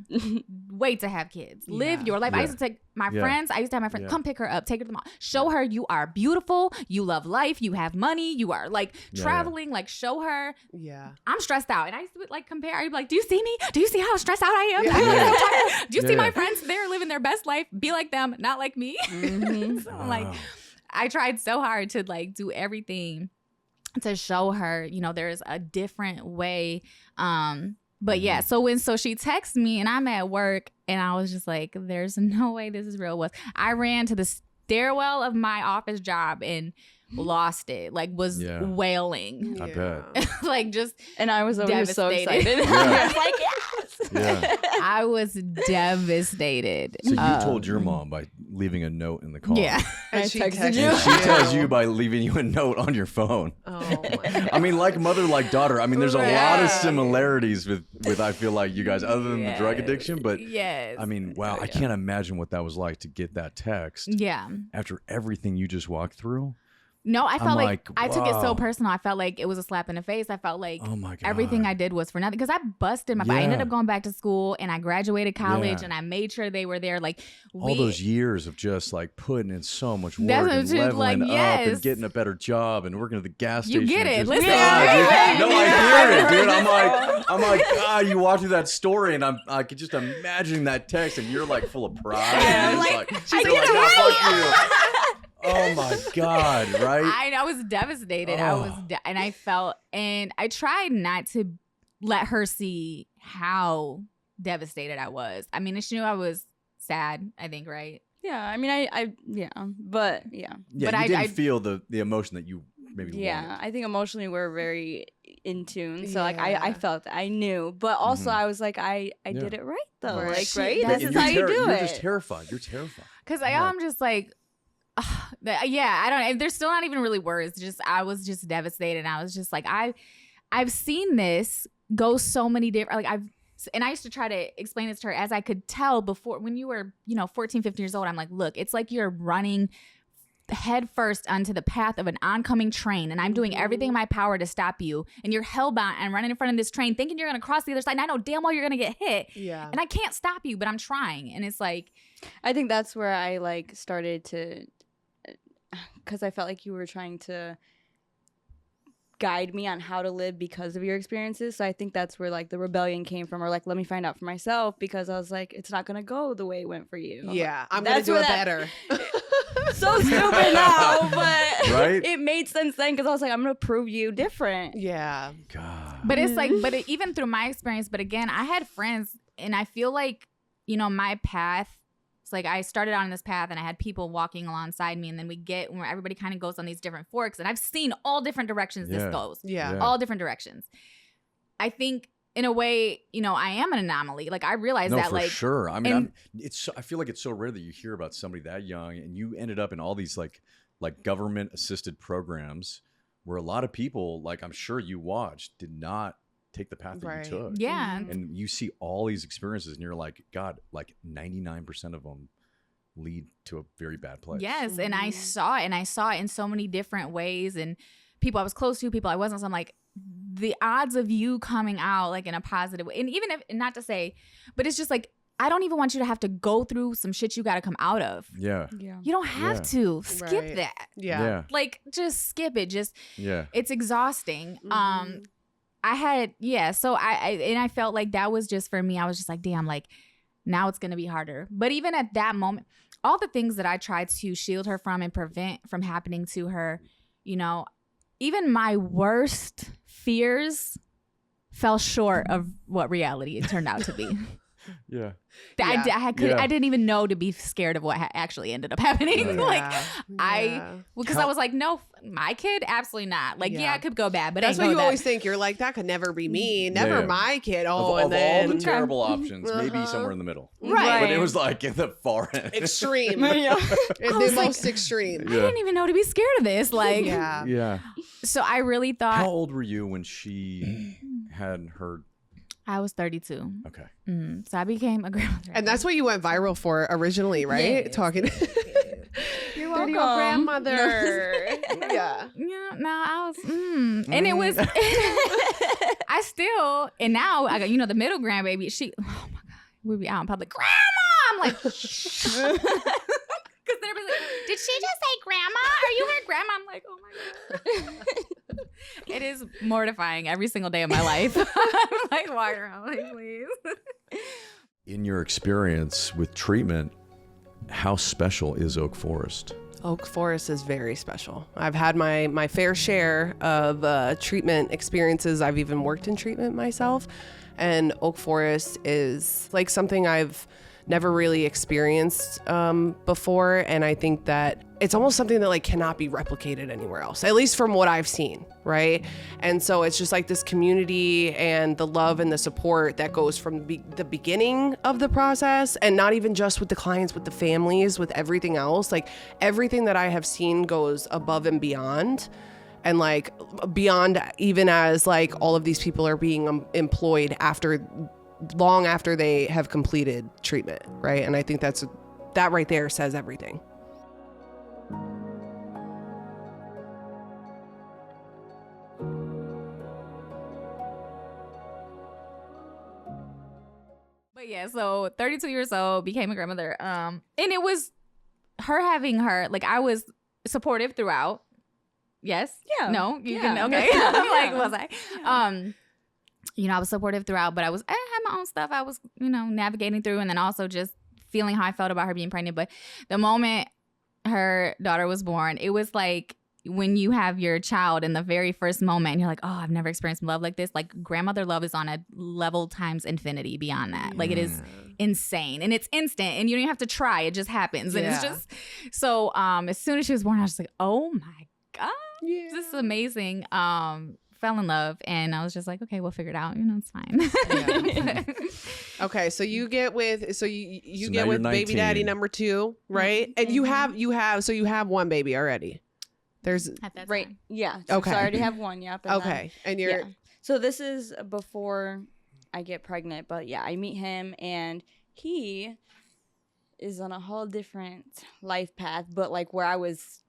wait to have kids. Live your life. I used to take my friends. I used to have my friends come pick her up, take her to the mall, show her you are beautiful, you love life, you have money, you are like traveling, like show her. Yeah. I'm stressed out. And I used to like compare. I'd be like, do you see me? Do you see how stressed out I am? Do you see my friends? They're living their best life. Be like them, not like me. So like, I tried so hard to like do everything to show her, you know, there's a different way. But yeah, so she texts me and I'm at work and I was just like, there's no way this is real. I ran to the stairwell of my office job and lost it, like was wailing. I bet. Like just And I was over so devastated. excited. I was like, yes. Yeah. I was devastated. So you told your mom by leaving a note in the car. Yeah. And she texted texted you. And she tells you by leaving you a note on your phone. Oh my God. I mean, like mother, like daughter. I mean, there's a lot of similarities with I feel like you guys, other than the drug addiction. But yes. I mean, wow, I can't imagine what that was like to get that text Yeah. after everything you just walked through. No, I felt like I took it wow. so personal. I felt like it was a slap in the face. I felt like Oh my God. everything I did was for nothing because I busted my butt. I ended Yeah. up going back to school and I graduated college Yeah. and I made sure they were there. Like All those years of just like putting in so much work That's and what you- leveling like, up yes. and getting a better job and working at the gas You station. get and it. just- Listen. Yeah, dude. No, I hear it, dude. Yeah. I'm like, God, you walk through that story and I could just imagine that text and you're like full of pride. And it's like, I you're get it "God, right." fuck you." Oh my God, right? I was devastated. I was, and I felt, and I tried not to let her see how devastated I was. I mean, she knew I was sad, I think, right? Yeah, I mean, but Yeah, But you didn't feel the emotion that you maybe yeah, wanted. I think emotionally we're very in tune. So like, I Yeah. felt that. I knew, but also Mhm. I was like, I did it right though. Right. Like, Shit, right? that's- This is You're how you do You're it. just terrified. You're terrified. Because Yeah. I'm just like, yeah, I don't. There's still not even really words. Just I was just devastated. I was just like, I've seen this go so many different. Like and I used to try to explain this to her as I could tell before when you were 14, 15 years old. I'm like, look, it's like you're running head first onto the path of an oncoming train, and I'm doing everything in my power to stop you, and you're hellbound and running in front of this train thinking you're gonna cross the other side, and I know damn well you're gonna get hit. Yeah. And I can't stop you, but I'm trying. And it's like, I think that's where I like started to, because I felt like you were trying to guide me on how to live because of your experiences. So I think that's where like the rebellion came from, or like, let me find out for myself, because I was like, it's not gonna go the way it went for you. Yeah. I'm going to That's do where it that- better. So stupid now, but Right? it made sense then, because I was like, I'm gonna prove you different. Yeah. God. but it's like, even through my experience, but again, I had friends, and I feel like, my path, it's like I started on this path and I had people walking alongside me, and then we get where everybody kind of goes on these different forks, and I've seen all different directions this Yeah. goes. Yeah. Yeah. All different directions. I think in a way, I am an anomaly. Like I realize No, that, for like, sure. I mean, and- I feel like it's so rare that you hear about somebody that young, and you ended up in all these like government assisted programs where a lot of people, like I'm sure you watched, did not take the path that Right. you took. yeah. Mhm. And you see all these experiences, and you're like, God, like 99% of them lead to a very bad place. Yes, and I Mhm. saw it in so many different ways, and people I was close to, people I wasn't. So I'm like, the odds of you coming out like in a positive way, and even if not to say, but it's just like, I don't even want you to have to go through some shit you got to come out of. Yeah. Yeah. You don't have Yeah. to skip Right. that. Yeah. Yeah. Like just skip it. Just Yeah. it's exhausting. Mhm. I had so I felt like that was just for me. I was just like, damn, like now it's gonna be harder. But even at that moment, all the things that I tried to shield her from and prevent from happening to her, even my worst fears fell short of what reality it turned out to be. Yeah. Yeah. I didn't even know to be scared of what actually ended up happening. Like Yeah. because I was like, no, my kid, absolutely not. Like, Yeah. it could go bad, but That's ain't what go you that- always think. You're like, that could never be me. Never Yeah. my kid. Oh, Of and all then the terrible options, maybe Uh-huh. somewhere in the middle. Right. But it was like in the far end. extreme. Yeah. The was like- most extreme. I didn't even know to be scared of this. Like, Yeah. Yeah. so I really thought How old were you when she had her I was 32. Okay. So I became a grandmother. And that's what you went viral for originally, right? Yes. Talking. You're 30 welcome. grandmother. Yeah. Yeah, no, I was, and it was, I still, and now I got, the middle grandbaby, she, oh my God, we'd be out in public, grandma, I'm like, shh. Because they're like, did she just say grandma? Are you her grandma? I'm like, oh my God. It is mortifying every single day of my life. I'm like, why around? Like, please. In your experience with treatment, how special is Oak Forest? Oak Forest is very special. I've had my fair share of treatment experiences. I've even worked in treatment myself. And Oak Forest is like something I've never really experienced before. And I think that it's almost something that like cannot be replicated anywhere else, at least from what I've seen, right? And so it's just like this community and the love and the support that goes from the beginning of the process, and not even just with the clients, with the families, with everything else. Like everything that I have seen goes above and beyond. And like beyond, even as like all of these people are being employed long after they have completed treatment, right? And I think that right there says everything. But yeah, so 32 years old, became a grandmother. And it was her having her, like I was supportive throughout. Yes? Yeah. No? You Yeah. can, okay. Yeah. I'm like, Yeah. was I? I was supportive throughout, but I had my own stuff I was, navigating through, and then also just feeling how I felt about her being pregnant. But the moment her daughter was born, it was like when you have your child in the very first moment, and you're like, oh, I've never experienced love like this. Like grandmother love is on a level times infinity beyond that. Like it is insane, and it's instant, and you don't even have to try. It just happens. And it's just so as soon as she was born, I was just like, oh my God, this is amazing. Fell in love, and I was just like, okay, we'll figure it out. It's fine. Yeah. Okay, so you get with So you now get with you're baby daddy 19. number 2, right? And you have one baby already. There's At that Right. time. Yeah. So, Okay. so I already have one. Yep. And okay, and you're yeah. So this is before I get pregnant, but yeah, I meet him, and he is on a whole different life path, but like where I was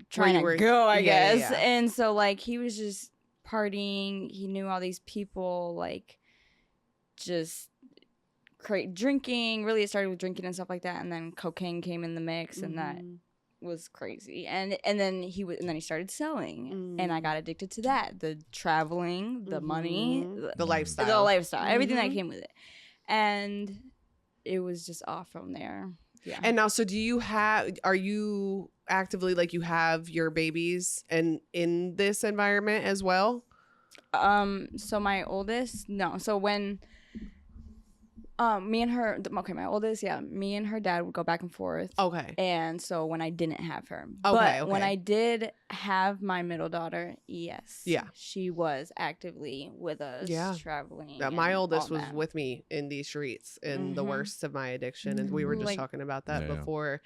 trying you were- to go, I yeah, guess. yeah. And so like he was just partying. He knew all these people, like just drinking. Really, it started with drinking and stuff like that, and then cocaine came in the mix, and that was crazy. And then he started selling, and I got addicted to that. The traveling, the money, the lifestyle. everything that came with it, and it was just off from there. Yeah. And now, so are you actively like you have your babies and in this environment as well? So my oldest, no. So when me and her, my oldest, me and her dad would go back and forth. Okay. And so when I didn't have her, Okay, but when okay. I did have my middle daughter, yes, Yeah. she was actively with us, Yeah. traveling. My and oldest all was that. with me in these streets in the Mhm. worst of my addiction, and we were just Like- talking about that Yeah. before.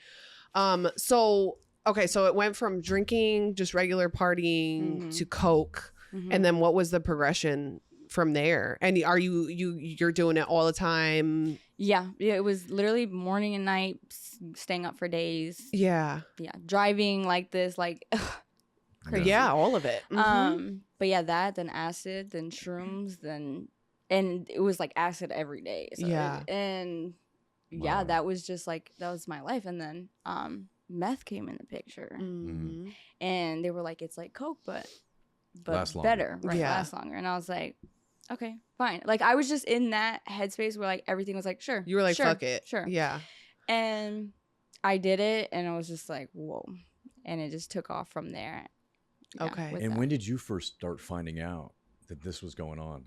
So it went from drinking, just regular partying, to coke, Mhm. and then what was the progression from there? And are you're doing it all the time? Yeah, it was literally morning and night, staying up for days. Yeah. Yeah, driving like this, like crazy. Yeah, all of it. But yeah, that, then acid, then shrooms, and it was like acid every day. So Yeah. Wow. that was just like, that was my life. And then meth came in the picture, Mhm. and they were like, it's like coke, but Lasts longer. better, right? Yeah. Last longer. And I was like, okay, fine. Like I was just in that headspace where like everything was like, sure. You were like, sure, fuck it. sure. Yeah. And I did it, and I was just like, whoa. And it just took off from there. Okay. with And that. when did you first start finding out that this was going on?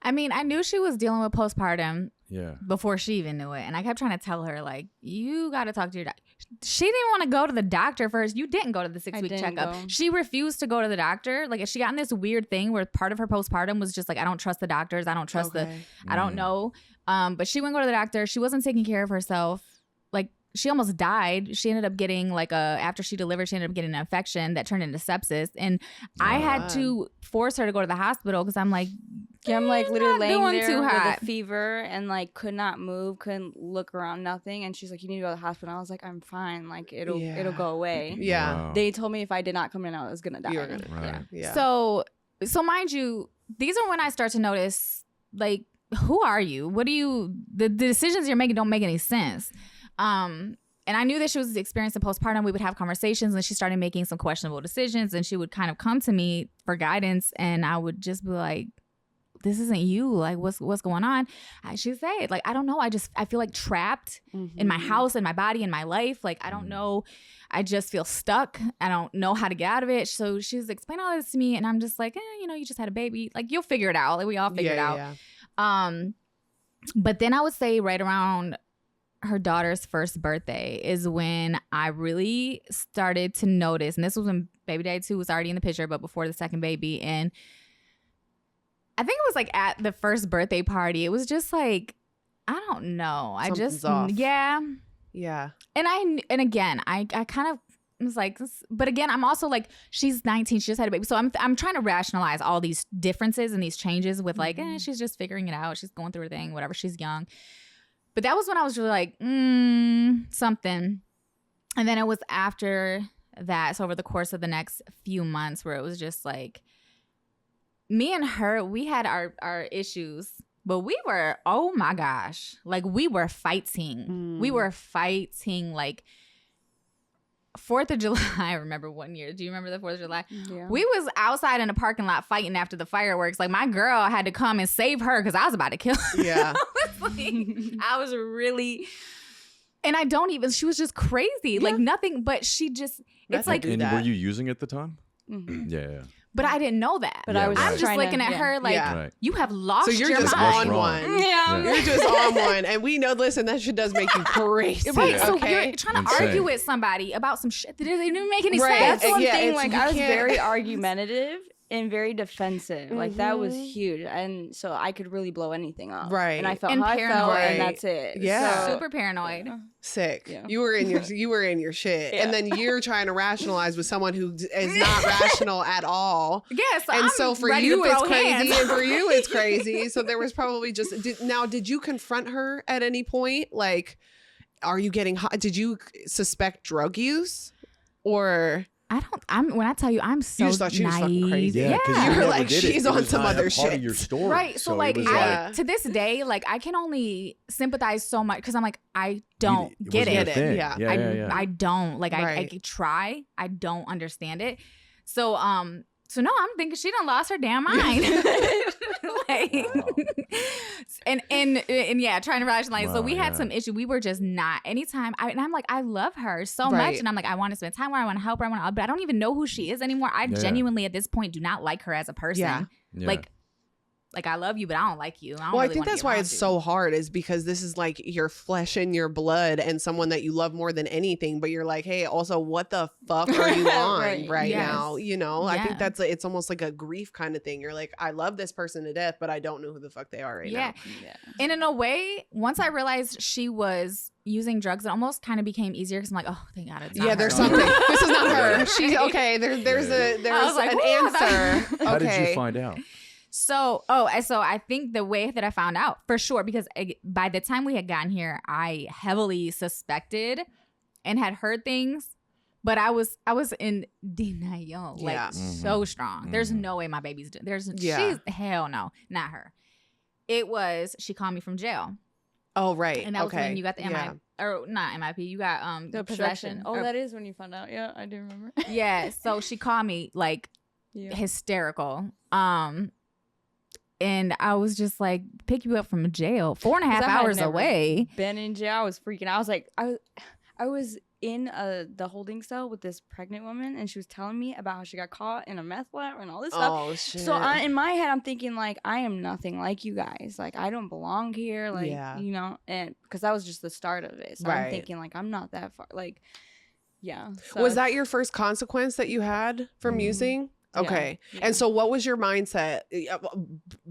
I mean, I knew she was dealing with postpartum Yeah. before she even knew it. And I kept trying to tell her, like, you got to talk to your doctor. She didn't want to go to the doctor first. You didn't go to the 6-week didn't checkup. go. She refused to go to the doctor. Like, she got in this weird thing where part of her postpartum was just like, I don't trust the doctors. I don't trust I don't know. But she wouldn't go to the doctor. She wasn't taking care of herself. Like, she almost died. She ended up getting after she delivered, she ended up getting an infection that turned into sepsis. And I had to force her to go to the hospital because I'm like, Yeah, I'm like literally laying doing there too with hot. a fever and like could not move, couldn't look around, nothing. And she's like, you need to go to the hospital. I was like, I'm fine. Like it'll go away. Yeah. Wow. They told me if I did not come in, I was gonna die. You were gonna Right. Yeah. So mind you, these are when I start to notice, like, who are you? What do you? The decisions you're making don't make any sense. And I knew that she was experiencing postpartum. We would have conversations, and she started making some questionable decisions. And she would kind of come to me for guidance, and I would just be like, "This isn't you. Like, what's going on?" She'd say, "Like, I don't know. I feel like trapped in my house, in my body, in my life. Like, I don't know. I just feel stuck. I don't know how to get out of it." So she's explaining all this to me, and I'm just like, you just had a baby. Like, you'll figure it out. Like, we all figure it out. Yeah. But then I would say right around her daughter's first birthday is when I really started to notice, and this was when baby daddy 2 was already in the picture, but before the second baby. And I think it was like at the first birthday party, it was just like, I don't know. Something's off. Yeah. And again, I kind of was like, but again, I'm also like, she's 19, she just had a baby. So I'm trying to rationalize all these differences and these changes with like, she's just figuring it out. She's going through her thing, whatever, she's young. But that was when I was really like, something. And then it was after that, so over the course of the next few months, where it was just like, me and her, we had our issues, but we were, oh my gosh, like we were fighting. We were fighting like 4th of July. I remember one year. Do you remember the 4th of July? Yeah. We was outside in the parking lot fighting after the fireworks. Like my girl had to come and save her because I was about to kill her. Yeah. I was really, and I don't even, she was just crazy. Like nothing, but she just, it's like, And were you using it at the time? Yeah. but I didn't know that. But Yeah, I was I'm just trying looking to, at her like, Right. you have lost So you're your just mind. on wrong? one. Yeah. You're just on one. And we know, listen, that shit does make you crazy. Right, so okay? you're trying to Insane. argue with somebody about some shit that didn't even make any Right. sense. That's one Yeah, thing. it's- Like you I was can't- very argumentative and very defensive. Like that was huge, and so I could really blow anything up. Right. And I felt And how I felt, paranoid. and that's it. Yeah. So, Super paranoid. Sick. Yeah. You were in your shit. Yeah. And then you're trying to rationalize with someone who is not rational at all. Yeah, so And I'm so for ready you to it's throw crazy hands. and for you it's crazy. So there was probably just did you confront her at any point? Like, are you getting hot? Did you suspect drug use? Or when I tell you, I'm so you just thought she was fucking naive. crazy. Yeah, 'cause You you were never like, did it. she's It on was some not other a part of shit. your story. Right. So it like was Yeah. to this day, like I can only sympathize so much because I'm like, I don't It get wasn't it. your thing. Yeah. Yeah. I don't like I Right. could try. I don't understand it. So no, I'm thinking she done lost her damn mind. Like, and yeah, trying to rationalize. So Wow, we had yeah. some issue. We were just not. Anytime and I'm like, I love her so Right. much, and I'm like, I want to spend time with her. I want to help her. But I don't even know who she is anymore. I Yeah. genuinely at this point do not like her as a person. Yeah. Yeah. Like I love you, but I don't like you. I don't well, I really think wanna that's be why around it's you. so hard is because this is like your flesh and your blood and someone that you love more than anything. But you're like, hey, also, what the fuck are you on right Yes. now? You know, I think Yeah. it's almost like a grief kind of thing. You're like, I love this person to death, but I don't know who the fuck they are right Yeah. now. Yeah. And in a way, once I realized she was using drugs, it almost kind of became easier because I'm like, oh, thank God it's not Yeah, her. there's something. This is not her. Yeah. She's okay. There's I was like, an "Ooh, I thought-" answer. How Okay. did you find out? So I think the way that I found out for sure, because by the time we had gotten here, I heavily suspected and had heard things, but I was in denial, like Yeah. so strong. There's Mhm. no way my baby's Yeah. she's hell no, not her. It was she called me from jail, Oh, right. and that was okay. when you got the Yeah. or not MIP, you got The possession. Oh, Or- that is when you found out. Yeah, I do remember. yeah. So she called me like Yeah. hysterical. And I was just like, pick you up from jail, 4.5 'Cause I had hours never away. Been in jail. I was freaking out. I was like, I was in the holding cell with this pregnant woman, and she was telling me about how she got caught in a meth lab and all this stuff. Oh, shit. So in my head, I'm thinking like, I am nothing like you guys. Like I don't belong here. Like Yeah. you know, and because that was just the start of it. So Right. I'm thinking like, I'm not that far. Like, yeah. So Was that your first consequence that you had from Mhm. using? Okay. Yeah. And so what was your mindset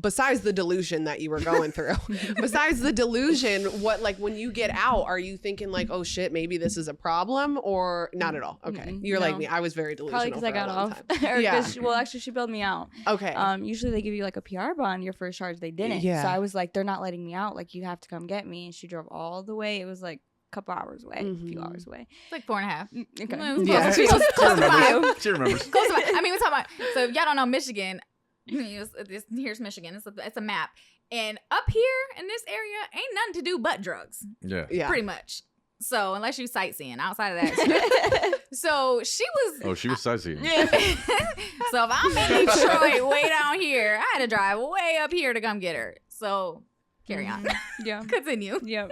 besides the delusion that you were going through? Besides the delusion, what, like, when you get out, are you thinking like, oh shit, maybe this is a problem, or not at all? Okay. You're like No. me. I was very delusional. Probably because I got off. Yeah. Well, actually, she bailed me out. Okay. Usually they give you like a PR bond your first charge. They didn't. Yeah. So I was like, they're not letting me out. Like, you have to come get me. And she drove all the way. It was like a couple hours away, a few hours away. It's like 4.5. Okay. Yeah. Close to five. She remembers. Close to five. I mean, we're talking about. So if y'all don't know Michigan, here's Michigan. It's a map, and up here in this area ain't nothing to do but drugs. Yeah. Yeah. Pretty much. So unless you sightseeing, outside of that. So she was. Oh, she was sightseeing. So if I'm in Detroit, way down here, I had to drive way up here to come get her. So carry on. Yeah. Continue. Yep.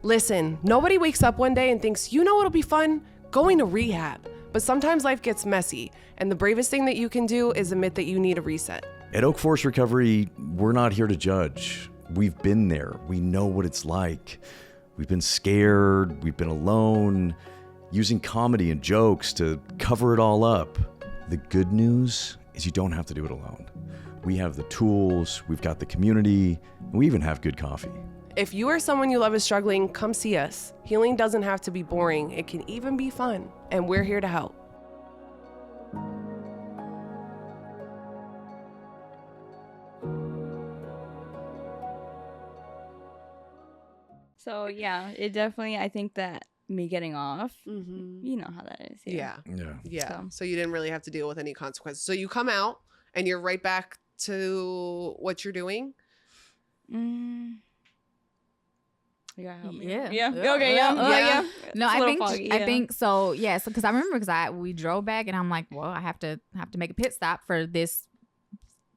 Listen, nobody wakes up one day and thinks, you know what'll be fun? Going to rehab. But sometimes life gets messy, and the bravest thing that you can do is admit that you need a reset. At Oak Forest Recovery, we're not here to judge. We've been there. We know what it's like. We've been scared. We've been alone, using comedy and jokes to cover it all up. The good news is you don't have to do it alone. We have the tools, we've got the community, and we even have good coffee. If you or someone you love is struggling, come see us. Healing doesn't have to be boring. It can even be fun, and we're here to help. So yeah, it definitely. I think that me getting off, Mm-hmm. you know how that is. Yeah. Yeah. Yeah. So. So you didn't really have to deal with any consequences. So you come out and you're right back to what you're doing. You gotta help me. Yeah. Yeah. Yeah. Okay. Yeah. Yeah. Yeah. No, It's a I little think foggy, I yeah. think so. Yes, because I remember we drove back and I'm like, well, I have to make a pit stop for this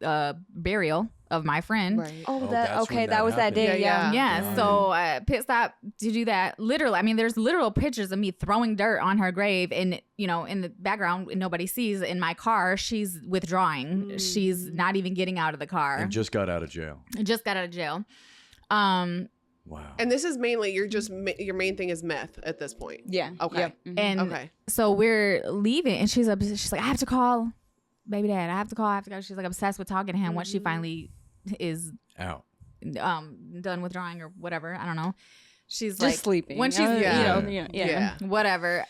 burial of my friend. Right. Oh, Oh, that that's okay. when that that was that happened. day. Yeah, Yeah. Yeah, so pit stop to do that. Literally, I mean, there's literal pictures of me throwing dirt on her grave, and in the background, nobody sees. In my car, she's withdrawing. She's not even getting out of the car. And just got out of jail. Just got out of jail. Wow. And this is mainly your main thing is meth at this point. Yeah. Okay. Yep. Mhm. And Okay. so we're leaving, and she's like, I have to call baby dad. I have to call. She's like obsessed with talking to him. Once she finally is Out. done withdrawing or whatever, I don't know. She's Just like sleeping. when she's Yeah. whatever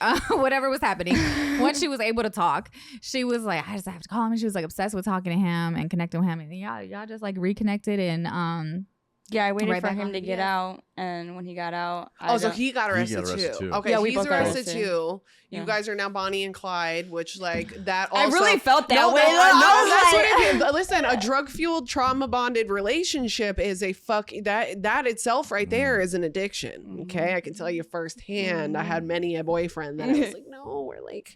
was happening. Once she was able to talk, she was like, I just have to call him. And she was like obsessed with talking to him and connecting with him. And y'all just like reconnected and Yeah, I waited Right for back him on to it, get yeah. out, and when he got out, Oh, so he got arrested, arrested too. too. Okay, Yeah, we he's both got arrested arrested. too. You Yeah. guys are now Bonnie and Clyde, which like that I also. really felt that No, way. that's what it is. Listen, a drug-fueled, trauma-bonded relationship is a that itself right there is an addiction. Okay, I can tell you firsthand. I had many a boyfriend that I was like, no, we're like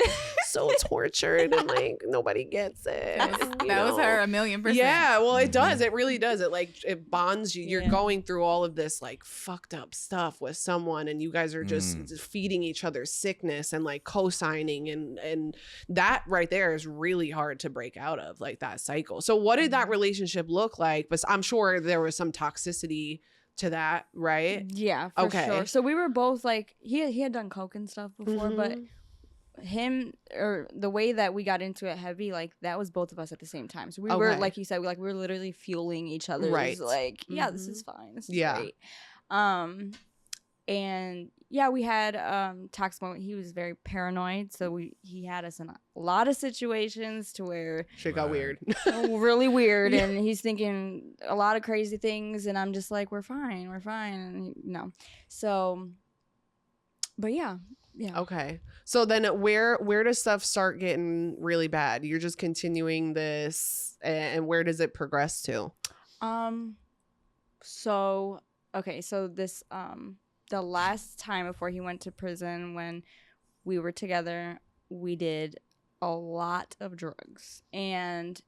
so tortured and like nobody gets it. that was her 1,000,000%. Yeah, well, it does. It really does. It bonds you. You're Yeah. going through all of this like fucked up stuff with someone, and you guys are just feeding each other sickness and like co-signing, and that right there is really hard to break out of, like that cycle. So, what did that relationship look like? But I'm sure there was some toxicity to that, right? Yeah, for Okay. sure. So we were both like, he had done coke and stuff before, but Mhm. him, or the way that we got into it heavy, like that was both of us at the same time. So we were, Okay. like you said, we were literally fueling each other. Right. Like, yeah, this is fine. This is Yeah. great. And yeah, we had toxic moment. He was very paranoid, so he had us in a lot of situations to where Shit got Right. weird. really weird, Yeah. and he's thinking a lot of crazy things, and I'm just like, we're fine, and so, but yeah. Okay. So then where does stuff start getting really bad? You're just continuing this, and where does it progress to? So this the last time before he went to prison, when we were together, we did a lot of drugs, and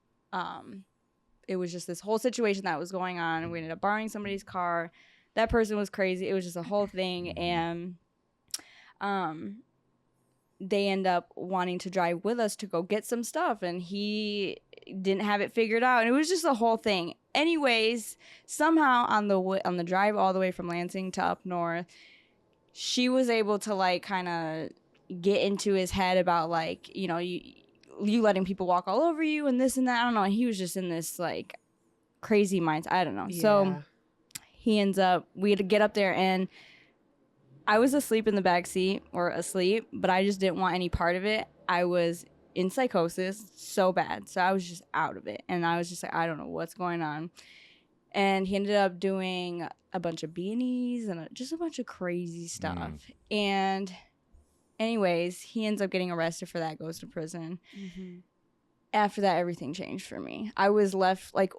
it was just this whole situation that was going on. We ended up borrowing somebody's car. That person was crazy. It was just a whole thing, and they end up wanting to drive with us to go get some stuff, and he didn't have it figured out, and it was just a whole thing. Anyways, somehow on the drive all the way from Lansing to up north, she was able to like kind of get into his head about like, you letting people walk all over you and this and that. I don't know. He was just in this like crazy mindset. I don't know. Yeah. So he ends up, we had to get up there, and I was asleep in the back seat, but I just didn't want any part of it. I was in psychosis so bad. So I was just out of it. And I was just like, I don't know what's going on. And he ended up doing a bunch of B&Es and just a bunch of crazy stuff. And anyways, he ends up getting arrested for that, goes to prison. After that, everything changed for me. I was left, like,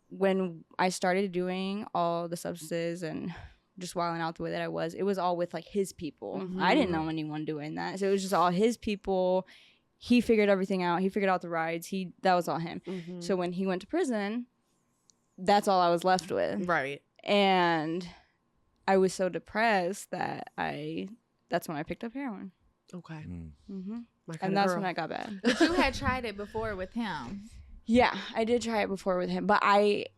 when I started doing all the substances and just wilding out the way that I was, it was all with, like, his people. I didn't know anyone doing that. So it was just all his people. He figured everything out. He figured out the rides. That was all him. So when he went to prison, that's all I was left with. Right. And I was so depressed that that's when I picked up heroin. Okay. And that's when I got bad. But you had tried it before with him. Yeah, I did try it before with him, but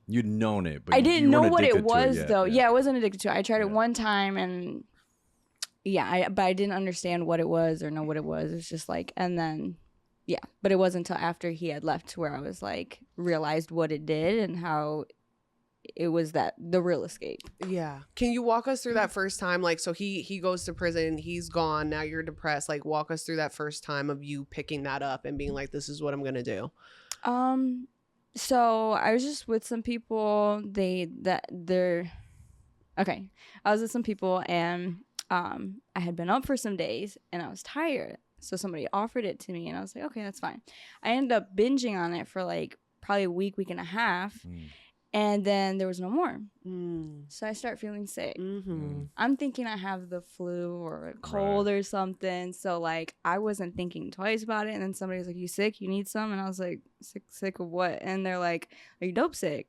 You'd known it, but I didn't you know weren't what it addicted to was yet. though. Yeah, I wasn't addicted to it. I tried it one time, and but I didn't understand what it was or know what it was. It's just like, and then but it wasn't until after he had left to where I was like realized what it did and how it was the real escape. Yeah. Can you walk us through that first time? Like, so he goes to prison, he's gone, now you're depressed. Like, walk us through that first time of you picking that up and being like, this is what I'm gonna do. So I was just with some people. I was with some people, and I had been up for some days and I was tired. So somebody offered it to me, and I was like, okay, that's fine. I ended up binging on it for like probably a week and a half. And then there was no more. So I start feeling sick. I'm thinking I have the flu or a cold or something. So like I wasn't thinking twice about it. And then somebody was like, you sick? You need some? And I was like, sick of what? And they're like, are you dope sick?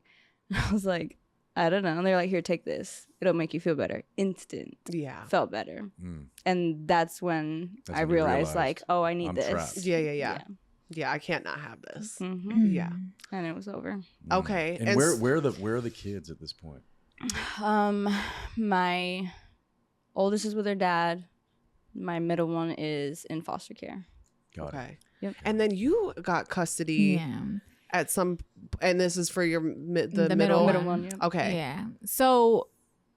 And I was like, I don't know. And they're like, here, take this. It'll make you feel better. Instant. Yeah. Felt better. And that's when I realized like, oh, I need I'm this. trapped. Yeah, I can't not have this. Yeah. And it was over. Okay. And where are the kids at this point? My oldest is with her dad. My middle one is in foster care. Got it. Yep. And then you got custody at some, and this is for your the middle one. Yeah. Okay. Yeah. So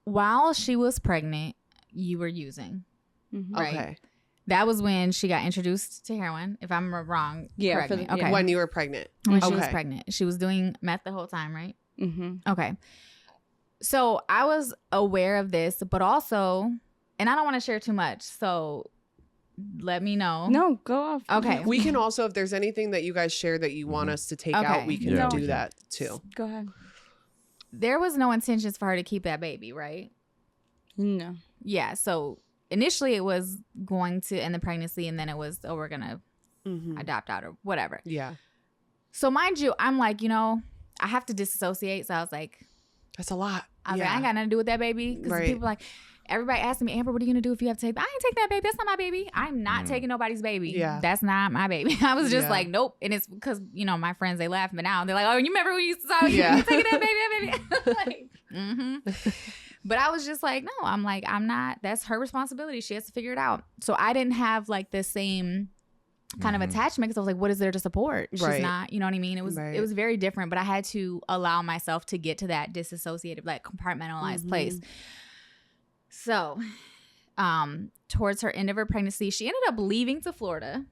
while she was pregnant, you were using. Right? Okay. That was when she got introduced to heroin. If I'm wrong, correct me. Okay. When you were pregnant. When she was pregnant, she was doing meth the whole time, right? Okay. So I was aware of this, but also, and I don't want to share too much, so let me know. No, go off. Okay. We can also, if there's anything that you guys share that you want us to take out, we can do that too. Go ahead. There was no intentions for her to keep that baby, right? No. Yeah. So initially it was going to end the pregnancy, and then it was, we're going to adopt out or whatever. Yeah. So mind you, I'm like, I have to disassociate. So I was like, that's a lot. I was like, I ain't got nothing to do with that baby. Because people like, everybody asking me, Amber, what are you going to do if you have to take? I ain't taking that baby. That's not my baby. I'm not taking nobody's baby. Yeah. That's not my baby. I was just like, nope. And it's because, my friends, they laugh, but now they're like, oh, you remember when you saw you taking that baby? Like, But I was just like, no, I'm like, I'm not, that's her responsibility. She has to figure it out. So I didn't have like the same kind of attachment, because I was like, what is there to support? She's not, you know what I mean? It was very different, but I had to allow myself to get to that disassociative, like compartmentalized place. So towards her end of her pregnancy, she ended up leaving to Florida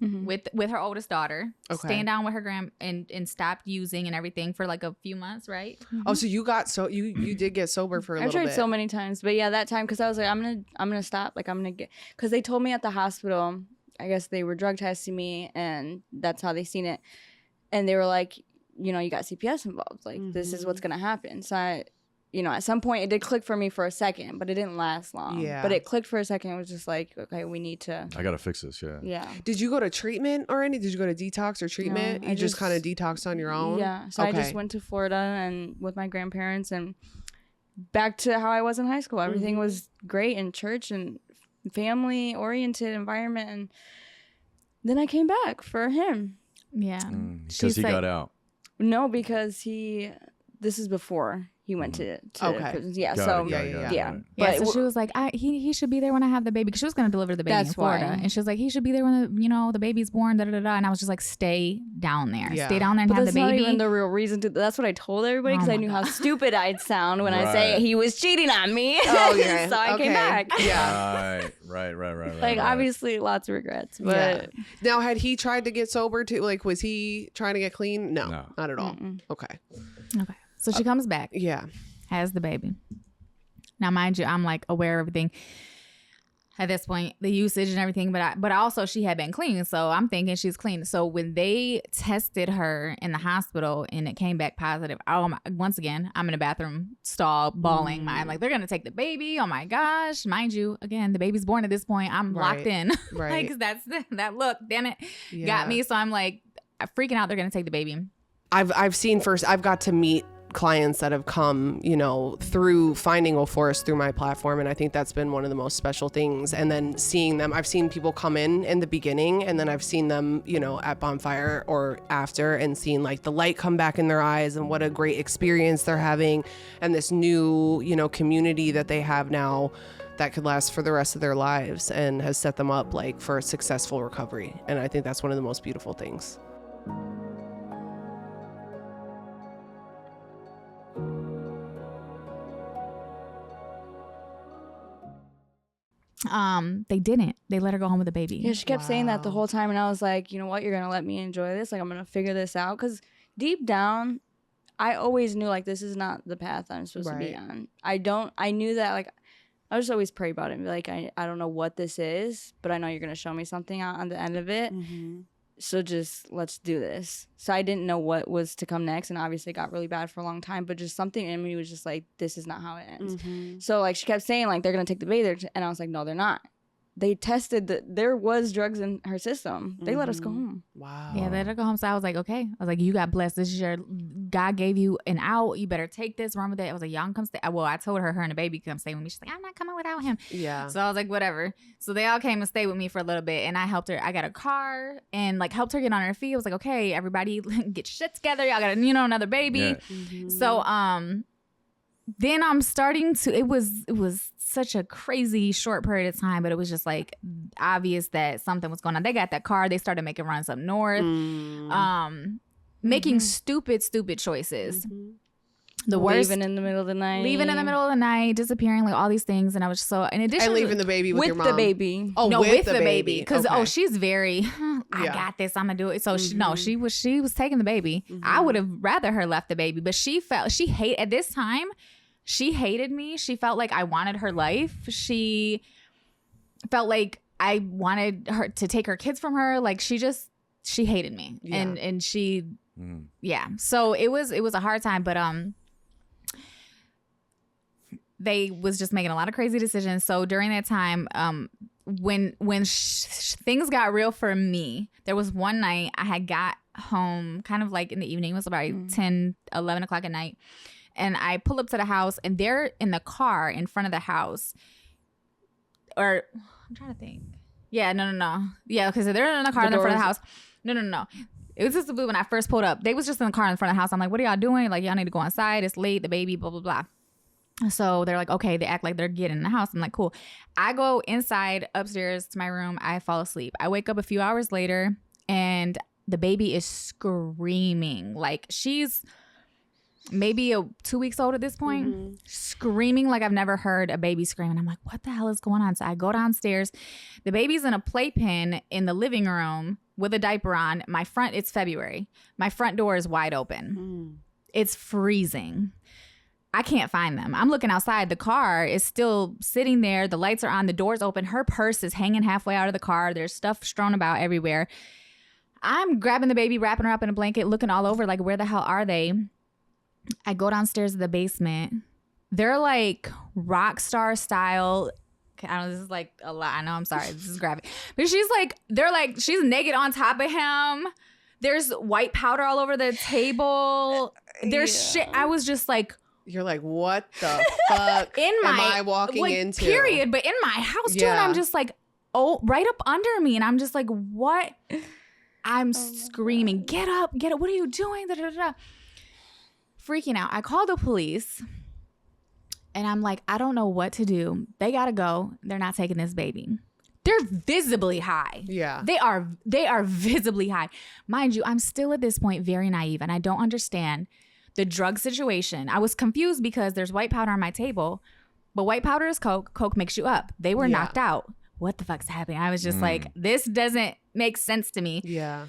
with her oldest daughter, staying down with her and stopped using and everything for like a few months, right? Oh, so you got you did get sober for a little bit. I tried so many times, but that time, because I was like, I'm gonna stop. Like, I'm gonna get, because they told me at the hospital, I guess they were drug testing me, and that's how they seen it. And they were like, you got CPS involved. Like, this is what's gonna happen. So I, at some point it did click for me for a second, but it didn't last long. Yeah. But it clicked for a second. It was just like, okay, we need to. I gotta fix this. Yeah. Yeah. Did you go to treatment or any? Did you go to detox or treatment? No, you just kind of detoxed on your own. Yeah. So I just went to Florida and with my grandparents and back to how I was in high school. Everything was great in church and family oriented environment, and then I came back for him. Yeah. Because he got out. No, because he this is before he went to prison. Yeah. Got So it. Yeah, But so she was like, he should be there when I have the baby, because she was going to deliver the baby in That's Florida. why. And she was like, he should be there when the baby's born, da da da da. And I was just like, stay down there. Yeah. Stay down there and But have that's the not baby. even the real reason to. That's what I told everybody because Oh I my knew God. how stupid I'd sound when I Right. say he was cheating on me. Oh, yeah. So I came back. Yeah. Right. Like obviously lots of regrets, but Now, had he tried to get sober too? Like, was he trying to get clean? No. Not at all. Okay. Okay. So she comes back, Yeah. has the baby. Now, mind you, I'm like aware of everything at this point, the usage and everything, but also she had been clean, so I'm thinking she's clean. So when they tested her in the hospital and it came back positive, once again, I'm in a bathroom stall bawling. I'm like, they're gonna take the baby. Oh my gosh! Mind you, again, the baby's born at this point. I'm locked in. Right. Like that look, damn it, Yeah. got me. So I'm like freaking out. They're gonna take the baby. I've seen first. I've got to meet clients that have come, through finding Forest through my platform, and I think that's been one of the most special things. And then seeing them, I've seen people come in the beginning, and then I've seen them, at Bonfire or after, and seeing like the light come back in their eyes, and what a great experience they're having, and this new, community that they have now that could last for the rest of their lives and has set them up like for a successful recovery. And I think that's one of the most beautiful things. They didn't. They let her go home with the baby. yeah, she kept saying that the whole time, and I was like, you know what, you're gonna let me enjoy this. Like I'm gonna figure this out, because deep down, I always knew like this is not the path I'm supposed to be on. I knew that like I just always pray about it and be like, I don't know what this is, but I know you're gonna show me something on the end of it. So just let's do this. So I didn't know what was to come next, and obviously it got really bad for a long time, but just something in me was just like, this is not how it ends. So like she kept saying like they're gonna take the baby, and I was like, no, they're not. They tested that there was drugs in her system. They let us go home. Wow. Yeah, they let her go home. So I was like, okay. I was like, you got blessed. This is your, God gave you an out. You better take this, run with it. I was like, y'all can come stay. Well, I told her and the baby come stay with me. She's like, I'm not coming without him. Yeah. So I was like, whatever. So they all came and stayed with me for a little bit, and I helped her. I got a car and like helped her get on her feet. I was like, okay, everybody get your shit together. Y'all got another baby. Yeah. So then I'm starting to, it was such a crazy short period of time, but it was just like obvious that something was going on. They got that car. They started making runs up north, making stupid choices. The worst. Leaving in the middle of the night. Disappearing, like all these things. And I was so, in addition And to leaving the baby with your mom. the baby. Oh, no, with the baby. Because, Okay. she's very, I Yeah. got this, I'm going to do it. So, she was taking the baby. I would have rather her left the baby. But at this time, she hated me. She felt like I wanted her life. She felt like I wanted her to take her kids from her. Like she hated me. Yeah. And she, yeah. So it was a hard time, but, they was just making a lot of crazy decisions. So during that time, when things got real for me, there was one night I had got home kind of like in the evening. It was about 10, 11 o'clock at night. And I pull up to the house, and they're in the car in front of the house. Or I'm trying to think. Yeah, no. Yeah, because they're in the car in front of the house. No. It was just a blue when I first pulled up. They was just in the car in front of the house. I'm like, what are y'all doing? Like, y'all need to go inside. It's late. The baby, blah, blah, blah. So they're like, okay. They act like they're getting in the house. I'm like, cool. I go inside upstairs to my room. I fall asleep. I wake up a few hours later, and the baby is screaming. Like she's maybe 2 weeks old at this point, screaming like I've never heard a baby scream. And I'm like, what the hell is going on? So I go downstairs. The baby's in a playpen in the living room with a diaper on. It's February. My front door is wide open. It's freezing. I can't find them. I'm looking outside. The car is still sitting there. The lights are on. The door's open. Her purse is hanging halfway out of the car. There's stuff strewn about everywhere. I'm grabbing the baby, wrapping her up in a blanket, looking all over like, where the hell are they? I go downstairs to the basement. They're like rock star style. I don't know, this is like a lot. I know, I'm sorry. This is graphic. But she's naked on top of him. There's white powder all over the table. There's shit. I was just like, you're like, what the fuck am I walking into? Period. But in my house too. And I'm just like, oh, right up under me. And I'm just like, what? I'm screaming, get up. What are you doing? Da, da, da. freaking out. I called the police and I'm like, I don't know what to do. They got to go. They're not taking this baby. They're visibly high. Yeah. They are visibly high. Mind you, I'm still at this point very naive and I don't understand the drug situation. I was confused because there's white powder on my table, but white powder is Coke. Coke makes you up. They were knocked out. What the fuck's happening? I was just like, this doesn't make sense to me. Yeah.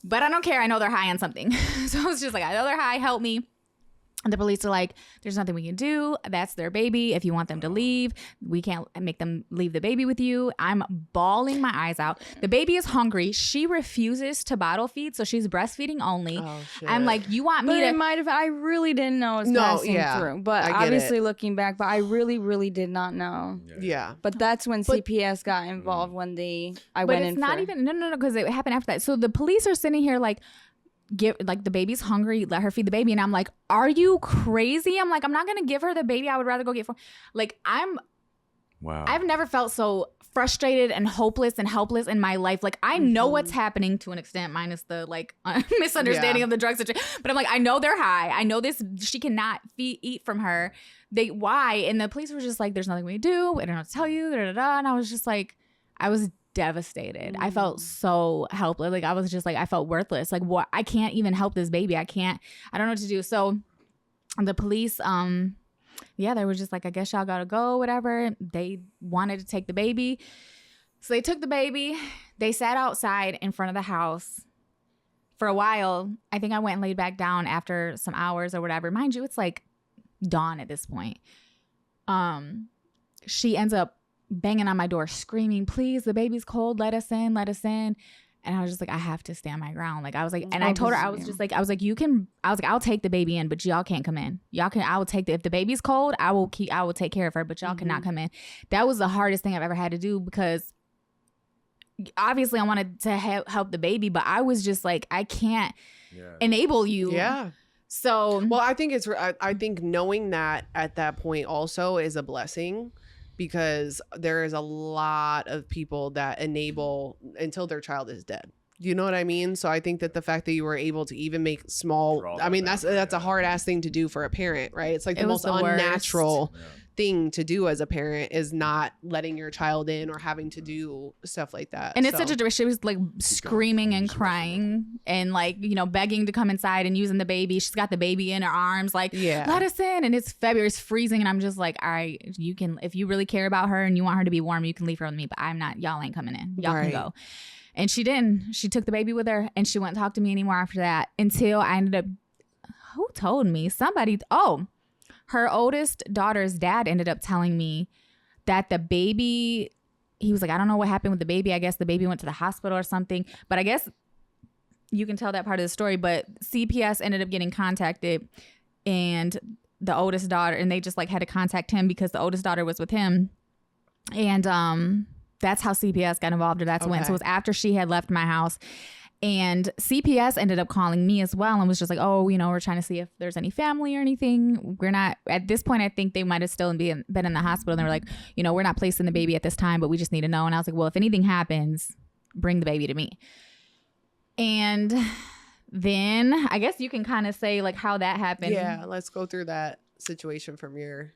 But I don't care. I know they're high on something. So I was just like, I know they're high. Help me. And the police are like, there's nothing we can do. That's their baby. If you want them to leave, we can't make them leave the baby with you. I'm bawling my eyes out. The baby is hungry. She refuses to bottle feed, so she's breastfeeding only. Oh, shit. I'm like, you want me But to... it might have. I really didn't know it was passing through. But I get obviously, it. looking back, but I really, really did not know. Yeah. But that's when CPS got involved when I went in. But it's not even... No, because it happened after that. So the police are sitting here like, the baby's hungry, let her feed the baby. And I'm like, are you crazy? I'm like, I'm not gonna give her the baby. I would rather go get Wow. I've never felt so frustrated and hopeless and helpless in my life. Like, I know what's happening to an extent, minus the misunderstanding of the drug situation. But I'm like, I know they're high. I know this. She cannot eat from her. Why? And the police were just like, there's nothing we can do. I don't know what to tell you. Da, da, da. And I was just like, I was devastated. I felt so helpless. Like, I was just like, I felt worthless. Like, what? I can't even help this baby. I don't know what to do. So the police, they were just like, I guess y'all gotta go, whatever. They wanted to take the baby. So they took the baby. They sat outside in front of the house for a while. I think I went and laid back down after some hours or whatever. Mind you, it's like dawn at this point. She ends up banging on my door, screaming, please, the baby's cold, let us in. And I was just like, I have to stand my ground. Like, I was like, and I told her, I was like, I'll take the baby in, but y'all can't come in. I will take if the baby's cold, I will take care of her, but y'all cannot come in. That was the hardest thing I've ever had to do, because obviously I wanted to help the baby, but I was just like, I can't enable you. Yeah. So, well, I think knowing that at that point also is a blessing, because there is a lot of people that enable until their child is dead. You know what I mean? So I think that the fact that you were able to even make that's a hard ass thing to do for a parent, right? It's like the most unnatural thing to do as a parent is not letting your child in or having to do stuff like that. And it's such a, she was like screaming and crying and like, begging to come inside and using the baby. She's got the baby in her arms, like, let us in. And it's February, it's freezing. And I'm just like, all right, you can, if you really care about her and you want her to be warm, you can leave her with me, but I'm not, y'all ain't coming in. Y'all can go. And she didn't. She took the baby with her and she wouldn't talk to me anymore after that until I ended up, who told me? Her oldest daughter's dad ended up telling me that the baby, he was like, I don't know what happened with the baby. I guess the baby went to the hospital or something. But I guess you can tell that part of the story. But CPS ended up getting contacted, and the oldest daughter, and they just like had to contact him because the oldest daughter was with him. And that's how CPS got involved, or that's when. So it was after she had left my house. And CPS ended up calling me as well and was just like, oh, we're trying to see if there's any family or anything. We're not, at this point, I think they might have still been in the hospital. And they were like, we're not placing the baby at this time, but we just need to know. And I was like, well, if anything happens, bring the baby to me. And then I guess you can kind of say like how that happened. Yeah, let's go through that situation from your...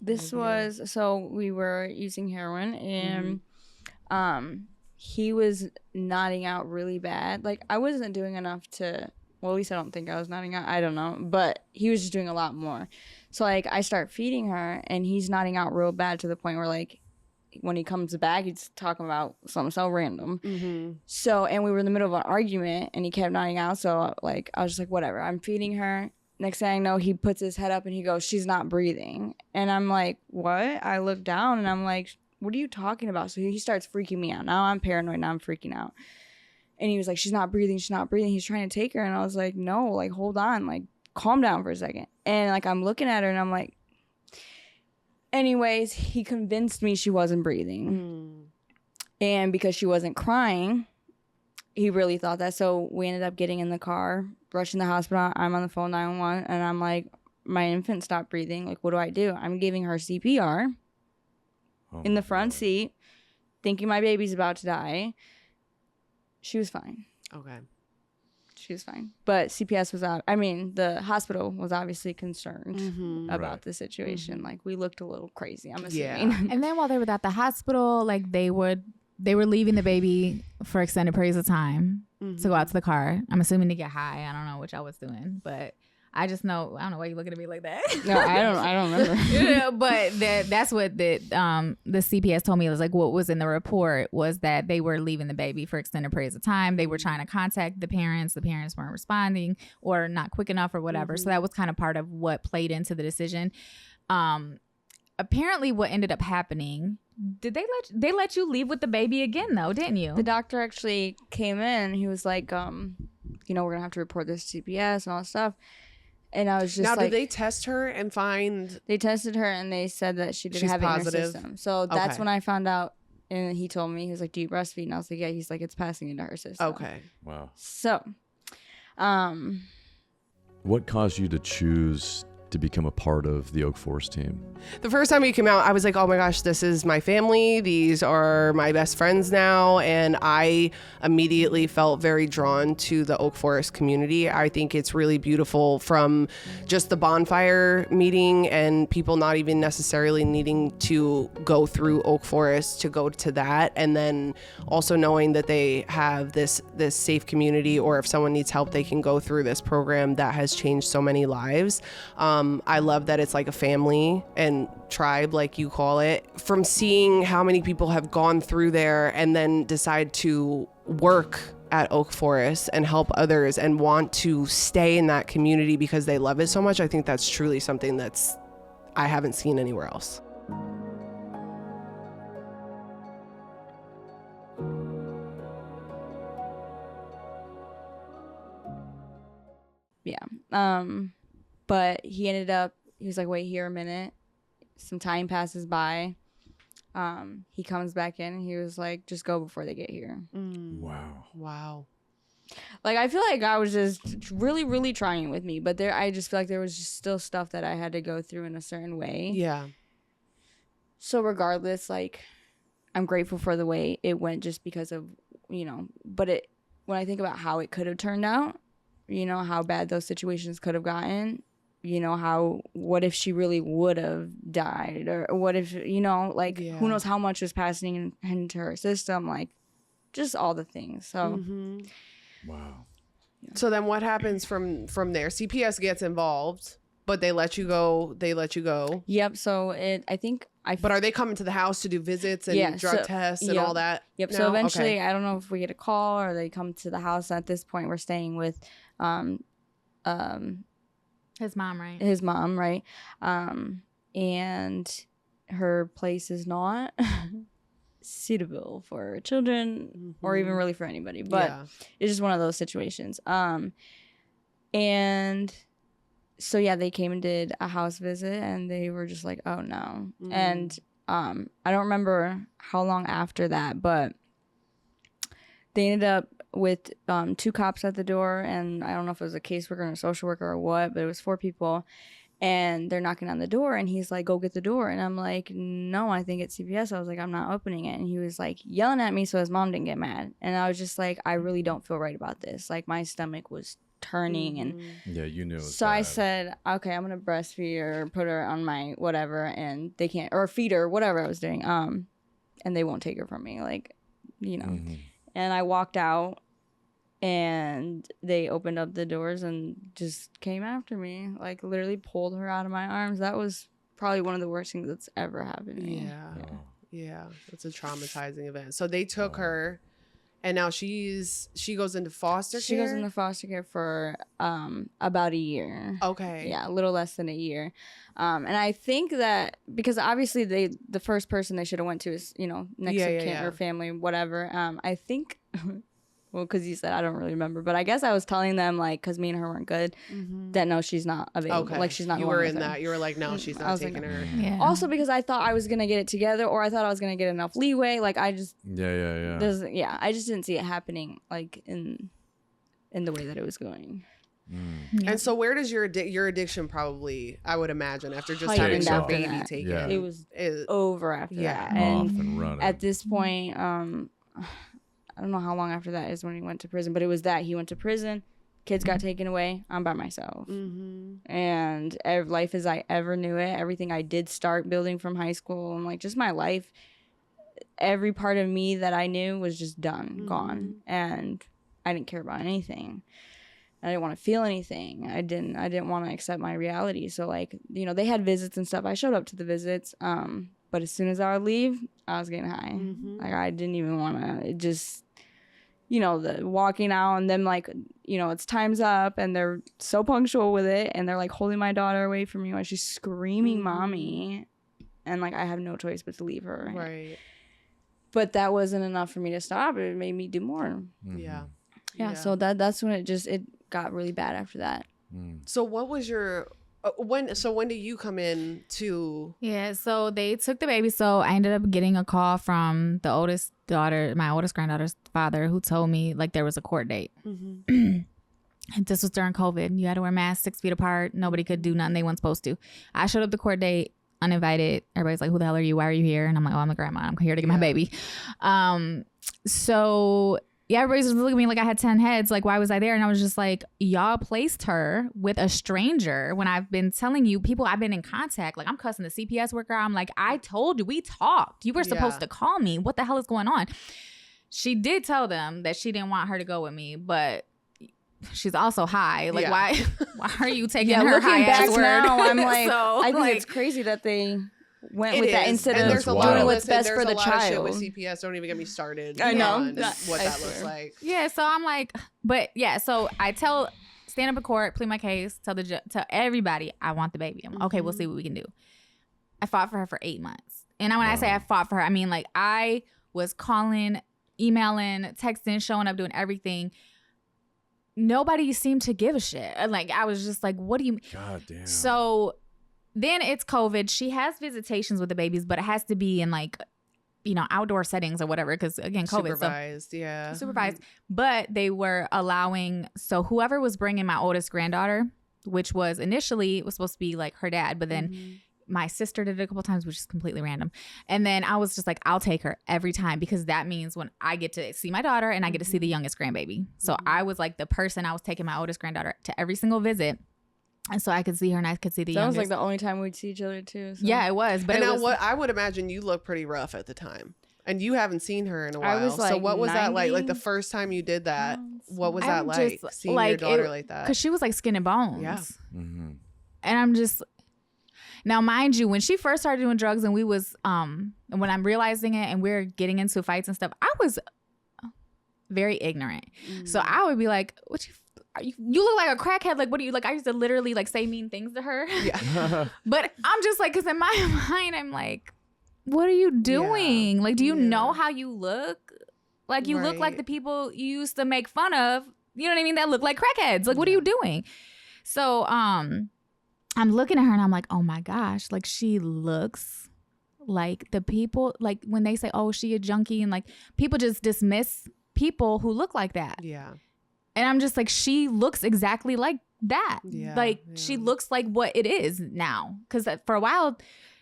This was, so we were using heroin and he was nodding out really bad. Like, I wasn't doing enough to, well, at least I don't think I was nodding out. I don't know. But he was just doing a lot more. So, like, I start feeding her, and he's nodding out real bad to the point where, like, when he comes back, he's talking about something so random. Mm-hmm. So, and we were in the middle of an argument, and he kept nodding out. So, like, I was just like, whatever. I'm feeding her. Next thing I know, he puts his head up, and he goes, she's not breathing. And I'm like, what? I look down, and I'm like, what are you talking about? So he starts freaking me out. Now I'm paranoid. Now I'm freaking out. And he was like, she's not breathing. She's not breathing. He's trying to take her. And I was like, no, like, hold on. Like, calm down for a second. And, like, I'm looking at her and I'm like, anyways, he convinced me she wasn't breathing. And because she wasn't crying, he really thought that. So we ended up getting in the car, rushing the hospital. I'm on the phone, 911. And I'm like, my infant stopped breathing. Like, what do I do? I'm giving her CPR. In the front seat, thinking my baby's about to die. She was fine. Okay. she was fine. But CPS was out. I mean, the hospital was obviously concerned about the situation. Like, we looked a little crazy, I'm assuming. Yeah. And then while they were at the hospital, like they were leaving the baby for extended periods of time to go out to the car. I'm assuming to get high. I don't know what y'all was doing, but I just know, I don't know why you looking at me like that. No, I don't remember. Yeah, but that's what the CPS told me. It was like, what was in the report was that they were leaving the baby for extended periods of time. They were trying to contact the parents. The parents weren't responding or not quick enough or whatever. So that was kind of part of what played into the decision. Apparently what ended up happening, they let you leave with the baby again though, didn't you? The doctor actually came in. He was like, we're gonna have to report this to CPS and all that stuff. And I was just now, like, did they test her and find? They tested her and they said that she didn't She's have it in her positive? system. So that's Okay. when I found out. And he told me, he was like, "Do you breastfeed?" And I was like, "Yeah." He's like, "It's passing into her system." Okay. Wow. So, What caused you to choose to become a part of the Oak Forest team? The first time you came out, I was like, oh my gosh, this is my family. These are my best friends now. And I immediately felt very drawn to the Oak Forest community. I think it's really beautiful, from just the bonfire meeting and people not even necessarily needing to go through Oak Forest to go to that. And then also knowing that they have this safe community, or if someone needs help, they can go through this program that has changed so many lives. I love that it's like a family and tribe, like you call it. From seeing how many people have gone through there and then decide to work at Oak Forest and help others and want to stay in that community because they love it so much, I think that's truly something I haven't seen anywhere else. yeah. But he was like, "Wait here a minute." Some time passes by. He comes back in and he was like, "Just go before they get here." Wow. Like, I feel like I was just really, really trying with me, but I just feel like there was just still stuff that I had to go through in a certain way. Yeah. So regardless, like, I'm grateful for the way it went, just because of, but when I think about how it could have turned out, how bad those situations could have gotten, what if she really would have died, or what if, who knows how much was passing into her system, like, just all the things. So Wow. So then what happens from there? CPS gets involved, but they let you go. Yep. So But are they coming to the house to do visits and drug tests and all that? Yep. No? So eventually, Okay. I don't know if we get a call or they come to the house. At this point, we're staying with His mom, right? his mom, right? And her place is not suitable for children or even really for anybody, but Yeah. it's just one of those situations. And so yeah, they came and did a house visit and they were just like, "Oh no." And I don't remember how long after that, but they ended up with 2 cops at the door, and I don't know if it was a caseworker and a social worker or what, but it was 4 people, and they're knocking on the door, and he's like, "Go get the door." And I'm like, "No, I think it's CPS." I was like, "I'm not opening it." And he was like yelling at me so his mom didn't get mad. And I was just like, I really don't feel right about this. Like, my stomach was turning and Yeah, you knew it was so I bad. said, "Okay, I'm gonna breastfeed her, put her on my whatever," and they can't, or feed her, whatever I was doing, and they won't take her from me, like, And I walked out, and they opened up the doors and just came after me, like, literally pulled her out of my arms. That was probably one of the worst things that's ever happened to me. Yeah. It's a traumatizing event. So they took her, and now she goes into foster care. She goes into foster care for about a year. Okay. Yeah, a little less than a year. And I think that because obviously the first person they should have went to is, next of kin or family, whatever. I think, well, because you said I don't really remember, but I guess I was telling them, like, because me and her weren't good, that no, she's not available. Okay. Like, she's not You going were with in her. that. You were like, no, she's I not was like, taking her. Yeah. Also because I thought I was going to get it together, or I thought I was going to get enough leeway. Like, I just, Yeah. I just didn't see it happening, like, in the way that it was going. Yeah. And so where does your addiction probably, I would imagine, after just Heightened having your after baby that. taken. Yeah. It was is- over after Yeah. that. Off And and running. at this point, I don't know how long after that is when he went to prison, but it was that he went to prison, kids got taken away, I'm by myself. And life as I ever knew it, everything I did start building from high school, and like just my life, every part of me that I knew was just done, gone. And I didn't care about anything. I didn't want to feel anything. I didn't want to accept my reality. So like, you know, they had visits and stuff. I showed up to the visits. But as soon as I would leave, I was getting high. Like I didn't even want to. It just, you know, the walking out and them like, you know, it's time's up, and they're so punctual with it, and they're like holding my daughter away from me while she's screaming mommy, and like I have no choice but to leave her. Right. But that wasn't enough for me to stop. It made me do more. Yeah. So that's when it got really bad after that. So what was your when did you come in to? Yeah, so they took the baby. So I ended up getting a call from the oldest daughter, my oldest granddaughter's father, who told me like there was a court date. And this was during COVID. You had to wear masks 6 feet apart. Nobody could do nothing they weren't supposed to. I showed up the court date uninvited. Everybody's like, who the hell are you? Why are you here? And I'm like, oh, I'm the grandma. I'm here to get my baby. So yeah, everybody's just looking at me like I had 10 heads. Like, why was I there? And I was just like, y'all placed her with a stranger when I've been telling you, people I've been in contact. Like, I'm cussing the CPS worker. I'm like, I told you, we talked. You were supposed to call me. What the hell is going on? She did tell them that she didn't want her to go with me, but she's also high. Like, why are you taking her high ass word? Now, I'm like, So, I think it's crazy that they went with that instead and of there's a doing lot of what's best for the There's a lot of shit child. with CPS. Don't even get me started. I know. On what that looks like. Yeah, so I'm like, but yeah, so I stand up in court, plead my case, tell everybody I want the baby. I'm like, okay, we'll see what we can do. I fought for her for 8 months. And when I say I fought for her, I mean like I was calling, emailing, texting, showing up, doing everything. Nobody seemed to give a shit. Like I was just like, what do you mean? God damn. So then it's COVID. She has visitations with the babies, but it has to be in like, you know, outdoor settings or whatever. Because again, COVID. Supervised, Supervised. But they were allowing, so whoever was bringing my oldest granddaughter, which was initially, it was supposed to be like her dad. But then my sister did it a couple times, which is completely random. And then I was just like, I'll take her every time because that means when I get to see my daughter and I get to see the youngest grandbaby. So I was like the person, I was taking my oldest granddaughter to every single visit. And so I could see her and I could see the youngest. That was like the only time we'd see each other too. So. Yeah, it was. But and it now was, what I would imagine you look pretty rough at the time. And you haven't seen her in a while. I was like so what was that like? 90? Like the first time you did that, what was that I'm like? just, Seeing like, your daughter like that? Because she was like skin and bones. Yeah. Mm-hmm. And I'm just, now mind you, when she first started doing drugs and we was, and when I'm realizing it and we're getting into fights and stuff, I was very ignorant. So I would be like, what you look like a crackhead. Like, what do you like? I used to literally like say mean things to her. Yeah. But I'm just like, because in my mind, I'm like, what are you doing? Yeah. Like, do you know how you look? Like, you look like the people you used to make fun of, you know what I mean? That look like crackheads. Like, what are you doing? So, I'm looking at her and I'm like, oh my gosh, like she looks like the people, like when they say, oh, she a junkie, and like people just dismiss people who look like that. Yeah. And I'm just like, she looks exactly like that. Yeah, Like she looks like what it is now. Because for a while,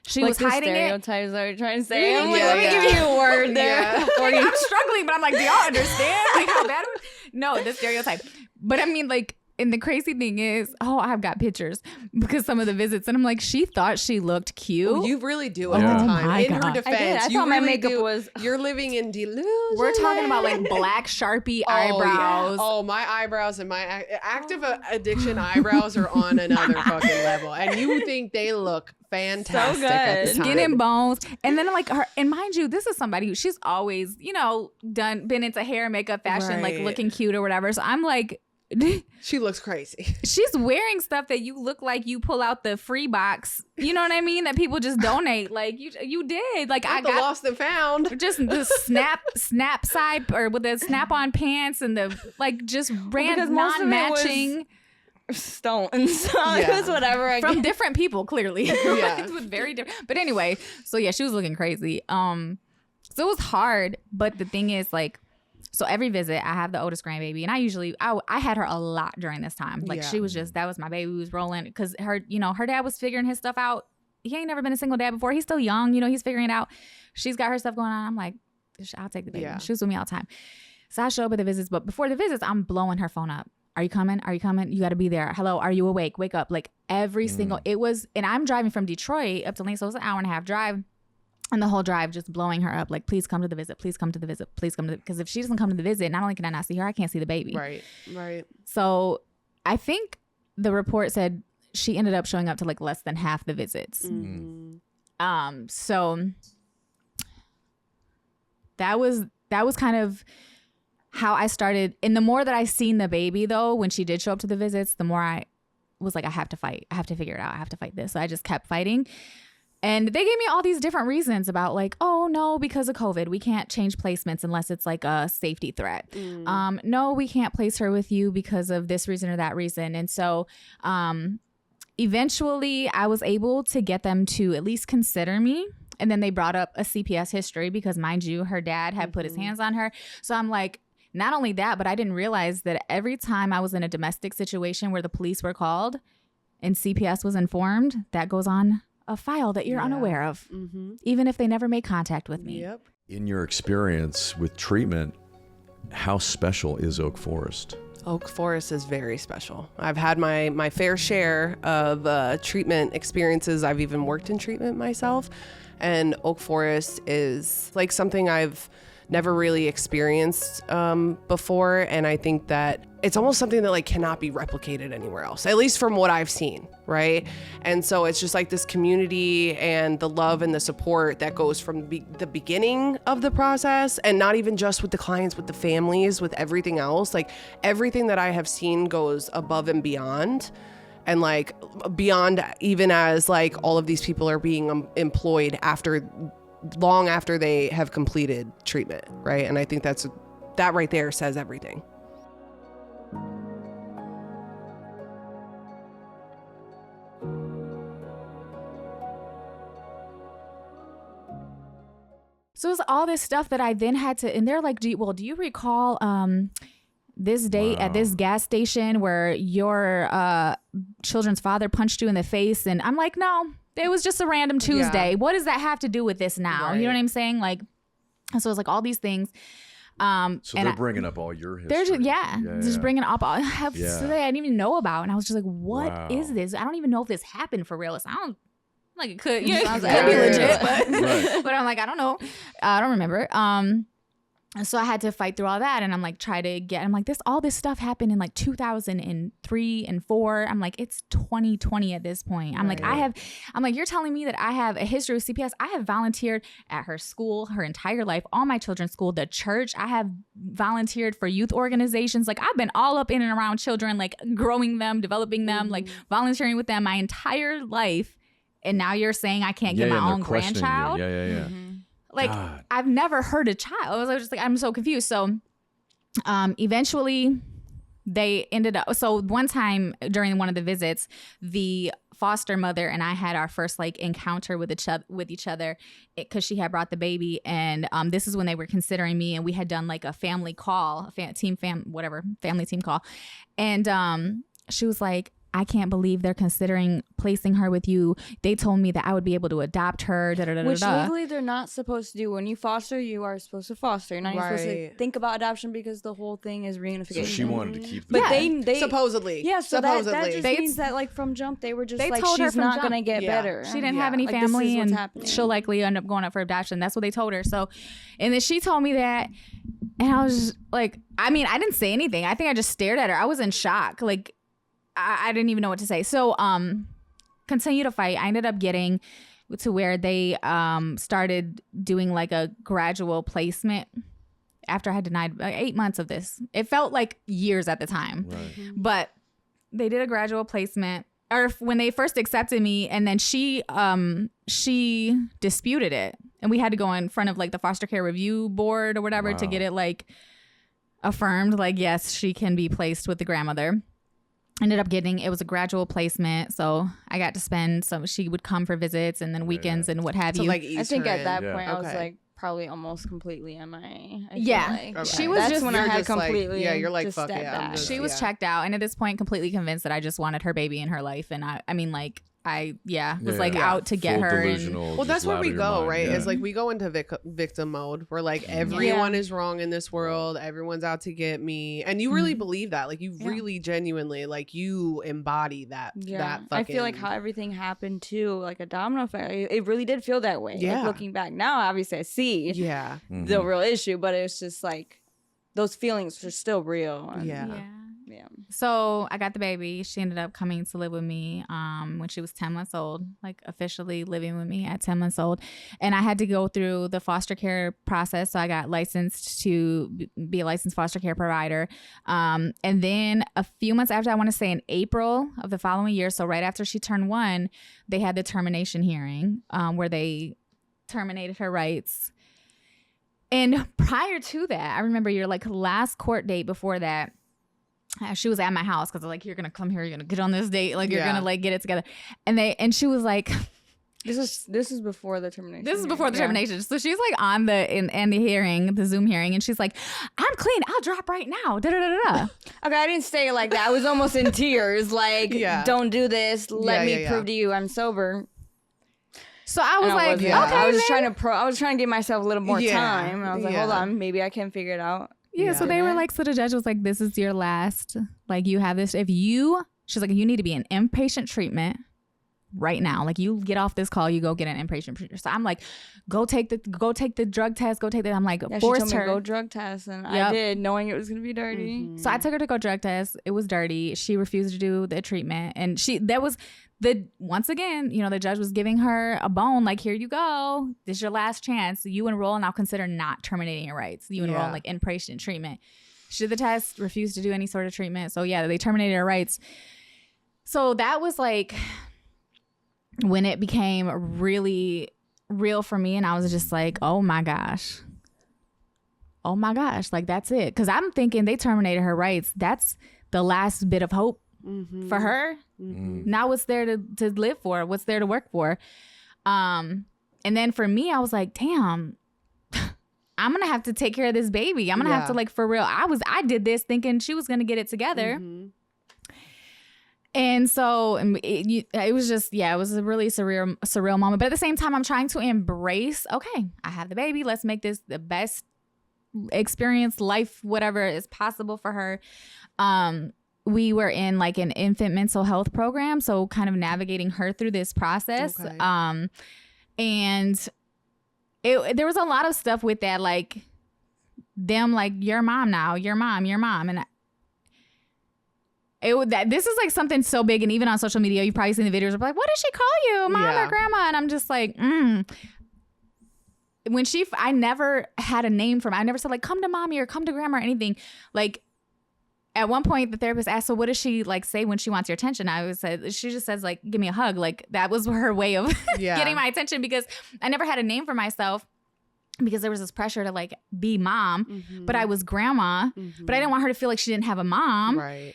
she like was hiding it. Stereotypes that you're trying to say. I'm like, Yeah, let me yeah. give you a word there. Yeah. Like, I'm struggling, but I'm like, do y'all understand like how bad it was? No, the stereotype. But I mean, like, and the crazy thing is, I've got pictures because some of the visits, and I'm like, she thought she looked cute. Oh, you really do at Yeah. the Oh time. my In her God. defense, I you thought my really makeup do. was. You're living in delusion. We're talking about like black Sharpie eyebrows. Yeah. Oh, my eyebrows and my active addiction eyebrows are on another fucking level, and you think they look fantastic So at the good. time. Skin and bones. And then like her, and mind you, this is somebody who she's always, you know, been into hair, makeup, fashion, like Right. looking cute or whatever. So I'm like, She looks crazy. she's wearing stuff that you look like you pull out the free box. You know what I mean? That people just donate. Like you did. Like I The got lost and found. just the snap side or with the snap on pants and the like just brand because most of it was- non-matching Stones. So it Yeah. was whatever. I from guess. different people, clearly. Yeah. It was very different. But anyway, so yeah, she was looking crazy. So it was hard, but the thing is like, so every visit I have the oldest grandbaby, and I had her a lot during this time. Like Yeah. she was just, that was my baby who was rolling, because her dad was figuring his stuff out. He ain't never been a single dad before. He's still young, he's figuring it out. She's got her stuff going on. I'm like, I'll take the baby. Yeah. She was with me all the time. So I show up at the visits, but before the visits, I'm blowing her phone up are you coming? Are you coming? You got to be there. Hello, are you awake? Wake up. Like every single, it was, and I'm driving from Detroit up to Lane, so it was an hour and a half drive. And the whole drive just blowing her up, like, please come to the visit, please come to the visit, please come to the, because if she doesn't come to the visit, not only can I not see her, I can't see the baby. Right. So I think the report said she ended up showing up to like less than half the visits. So that was kind of how I started. And the more that I seen the baby though, when she did show up to the visits, the more I was like, I have to fight. I have to figure it out. I have to fight this. So I just kept fighting. And they gave me all these different reasons about like, oh no, because of COVID, we can't change placements unless it's like a safety threat. No, we can't place her with you because of this reason or that reason. And so eventually I was able to get them to at least consider me. And then they brought up a CPS history because, mind you, her dad had put his hands on her. So I'm like, not only that, but I didn't realize that every time I was in a domestic situation where the police were called and CPS was informed, that goes on a file that you're unaware of, even if they never made contact with me. In your experience with treatment, how special is Oak Forest? Oak Forest is very special. I've had my fair share of treatment experiences. I've even worked in treatment myself. And Oak Forest is like something I've never really experienced before. And I think that it's almost something that like cannot be replicated anywhere else, at least from what I've seen, right? And so it's just like this community and the love and the support that goes from the beginning of the process, and not even just with the clients, with the families, with everything else. Like everything that I have seen goes above and beyond. And like beyond even as like all of these people are being employed long after they have completed treatment, right? And I think that right there says everything. So it was all this stuff that I then had to, and they're like, do you recall this date at this gas station where your children's father punched you in the face? And I'm like, no, it was just a random Tuesday. What does that have to do with this now? Right. You know what I'm saying? Like, so it's like all these things. So they're bringing up all your history. They're just bringing up all stuff that I didn't even know about. And I was just like, what is this? I don't even know if this happened for real. I don't, like it could, it could be legit, but I'm like, I don't know. I don't remember. So I had to fight through all that, and I'm like, I'm like, all this stuff happened in like 2003 and 4. I'm like, it's 2020 at this point. I'm like, I'm like, you're telling me that I have a history with CPS. I have volunteered at her school, her entire life, all my children's school, the church. I have volunteered for youth organizations. Like I've been all up in and around children, like growing them, developing them, like volunteering with them my entire life. And now you're saying I can't get my own grandchild? Like, God. I've never heard a child. I was just like, I'm so confused. So eventually they ended up, so one time during one of the visits, the foster mother and I had our first like encounter with each other because she had brought the baby. And this is when they were considering me, and we had done like a family call, family team call. And she was like, I can't believe they're considering placing her with you. They told me that I would be able to adopt her. Which legally they're not supposed to do. When you foster, you are supposed to foster. You're not even supposed to think about adoption because the whole thing is reunification. So she wanted to keep the baby. But they supposedly. Yeah, so that just means that like from jump, they were just like, she's not going to get better. She didn't have any family and she'll likely end up going up for adoption. That's what they told her. So, and then she told me that, and I was just like, I mean, I didn't say anything. I think I just stared at her. I was in shock. Like, I didn't even know what to say. So continue to fight. I ended up getting to where they started doing like a gradual placement after I had denied 8 months of this. It felt like years at the time. Right. But they did a gradual placement, or when they first accepted me, and then she disputed it. And we had to go in front of like the foster care review board or whatever to get it like affirmed. Like, yes, she can be placed with the grandmother. Ended up it was a gradual placement, so I got to spend she would come for visits and then weekends and what have you. Like I think at that point I was like probably almost completely MIA. She was that's when I had completely you're like, fuck yeah. She was checked out, and at this point completely convinced that I just wanted her baby in her life. And I mean, like, was like out to get Full her. delusional, Well, just that's where loud we in your go, mind. right? Yeah. It's like we go into victim mode. We're like, everyone is wrong in this world. Everyone's out to get me. And you really believe that. Like, you really genuinely, like, you embody that. Yeah. That fucking... I feel like how everything happened too, like a domino effect. It really did feel that way. Yeah. Like, looking back now, obviously I see Yeah. the real issue, but it's just like those feelings are still real. And, Yeah. So I got the baby. She ended up coming to live with me when she was 10 months old, like officially living with me at 10 months old. And I had to go through the foster care process. So I got licensed to be a licensed foster care provider. And then a few months after, I want to say in April of the following year, so right after she turned 1, they had the termination hearing where they terminated her rights. And prior to that, I remember your like last court date before that, she was at my house because like, you're gonna come here, you're gonna get on this date, like you're gonna like get it together. And she was like, this is before the termination. This is before the termination. So she's like on the hearing, the Zoom hearing, and she's like, I'm clean, I'll drop right now. Da da da da. Okay, I didn't say it like that. I was almost in tears. Like, don't do this. Let me prove to you I'm sober. So I was like, okay, I was trying to give myself a little more time. And I was like, hold Yeah. on, maybe I can figure it out. Yeah, so they were like, so the judge was like, this is your last, like you have this, she's like, you need to be in inpatient treatment right now. Like you get off this call, you go get an inpatient treatment. So I'm like, go take the drug test, I'm like, Yeah, forced she told her. me go drug test, and I did, knowing it was going to be dirty. Mm-hmm. So I took her to go drug test. It was dirty. She refused to do the treatment. And once again, you know, the judge was giving her a bone, like, here you go. This is your last chance. You enroll and I'll consider not terminating your rights. You enroll in like inpatient treatment. She did the test, refused to do any sort of treatment. So yeah, they terminated her rights. So that was like when it became really real for me. And I was just like, oh my gosh, like that's it. Because I'm thinking they terminated her rights. That's the last bit of hope for her. Now what's there to live for? What's there to work for? And then for me, I was like, damn, I'm gonna have to take care of this baby. I'm gonna have to, like, for real. I did this thinking she was gonna get it together. And so it was just, it was a really surreal moment. But at the same time, I'm trying to embrace, okay, I have the baby. Let's make this the best experience, life, whatever is possible for her. We were in like an infant mental health program, so kind of navigating her through this process. Okay. And there was a lot of stuff with that, like them like, your mom now, your mom. And this is like something so big, and even on social media, you've probably seen the videos of like, what does she call you, mom or grandma? And I'm just like, I never had a name for him. I never said like, come to mommy or come to grandma or anything. Like, at one point, the therapist asked, so what does she like say when she wants your attention? She just says like, give me a hug. Like that was her way of getting my attention, because I never had a name for myself, because there was this pressure to like be mom, but I was grandma, but I didn't want her to feel like she didn't have a mom. Right.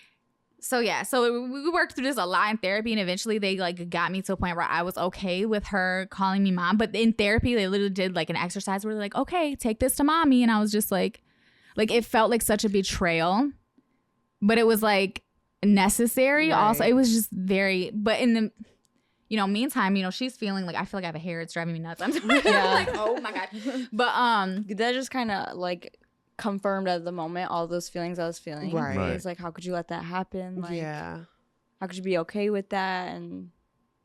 So yeah, so we worked through this a lot in therapy, and eventually they like got me to a point where I was okay with her calling me mom. But in therapy, they literally did like an exercise where they're like, okay, take this to mommy. And I was just like it felt like such a betrayal. But it was like necessary. Right. Also, it was just very. But in the, meantime, she's feeling like, I feel like I have a hair. It's driving me nuts. I'm like, oh my god. But that just kind of like confirmed at the moment all those feelings I was feeling. Right. It's like, how could you let that happen? Like, how could you be okay with that? And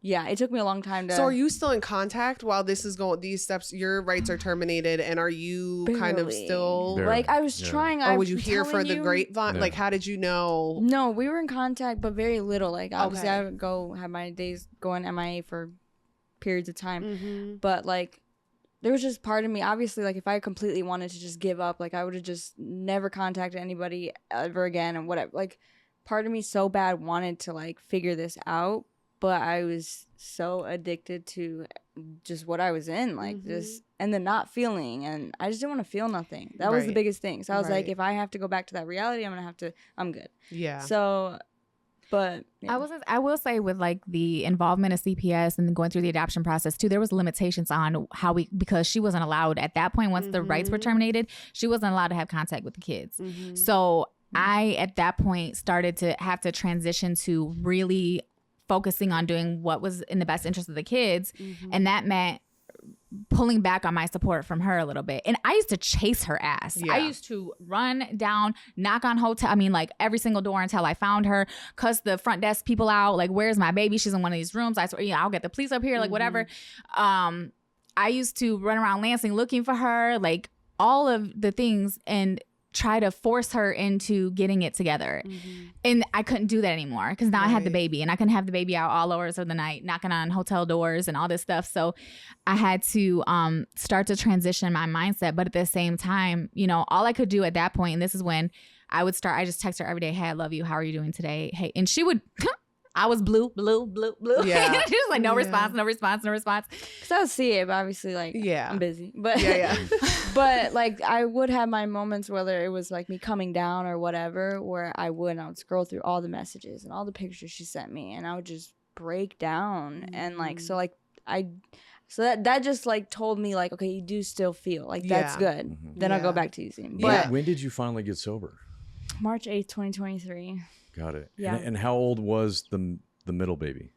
yeah, it took me a long time to. So are you still in contact while this is going? These steps, your rights are terminated, and are you kind of still like, I was trying? Or would you hear for the grapevine? Like, how did you know? No, we were in contact, but very little. Like, obviously, I would have my days going MIA for periods of time, but like, there was just part of me. Obviously, like, if I completely wanted to just give up, like, I would have just never contacted anybody ever again, and whatever. Like, part of me so bad wanted to like figure this out. But I was so addicted to just what I was in, like this, and then not feeling, and I just didn't want to feel nothing. That was the biggest thing. So I was like, if I have to go back to that reality, I'm good. Yeah. So, but yeah. I will say with like the involvement of CPS and going through the adoption process too, there was limitations on because she wasn't allowed at that point. Once the rights were terminated, she wasn't allowed to have contact with the kids. So I, at that point, started to have to transition to really focusing on doing what was in the best interest of the kids. And that meant pulling back on my support from her a little bit. And I used to chase her ass. I used to run down, knock on like every single door until I found her, cuss the front desk people out, like, where's my baby? She's in one of these rooms. I swear, I'll get the police up here, like whatever. I used to run around Lansing looking for her, like all of the things, and try to force her into getting it together. And I couldn't do that anymore because now I had the baby, and I couldn't have the baby out all hours of the night knocking on hotel doors and all this stuff. So I had to start to transition my mindset. But at the same time, all I could do at that point, and this is when I just text her every day, hey, I love you. How are you doing today? Hey, and she would I was blue. Yeah. She was like, no response. Because I would see it, but obviously, like, I'm busy. But but like, I would have my moments, whether it was like me coming down or whatever, where I would scroll through all the messages and all the pictures she sent me, and I would just break down. And like, so that just like told me like, okay, you do still feel like that's good. Then I'll go back to using. But when did you finally get sober? March 8th, 2023. Got it. Yeah. And how old was the middle baby?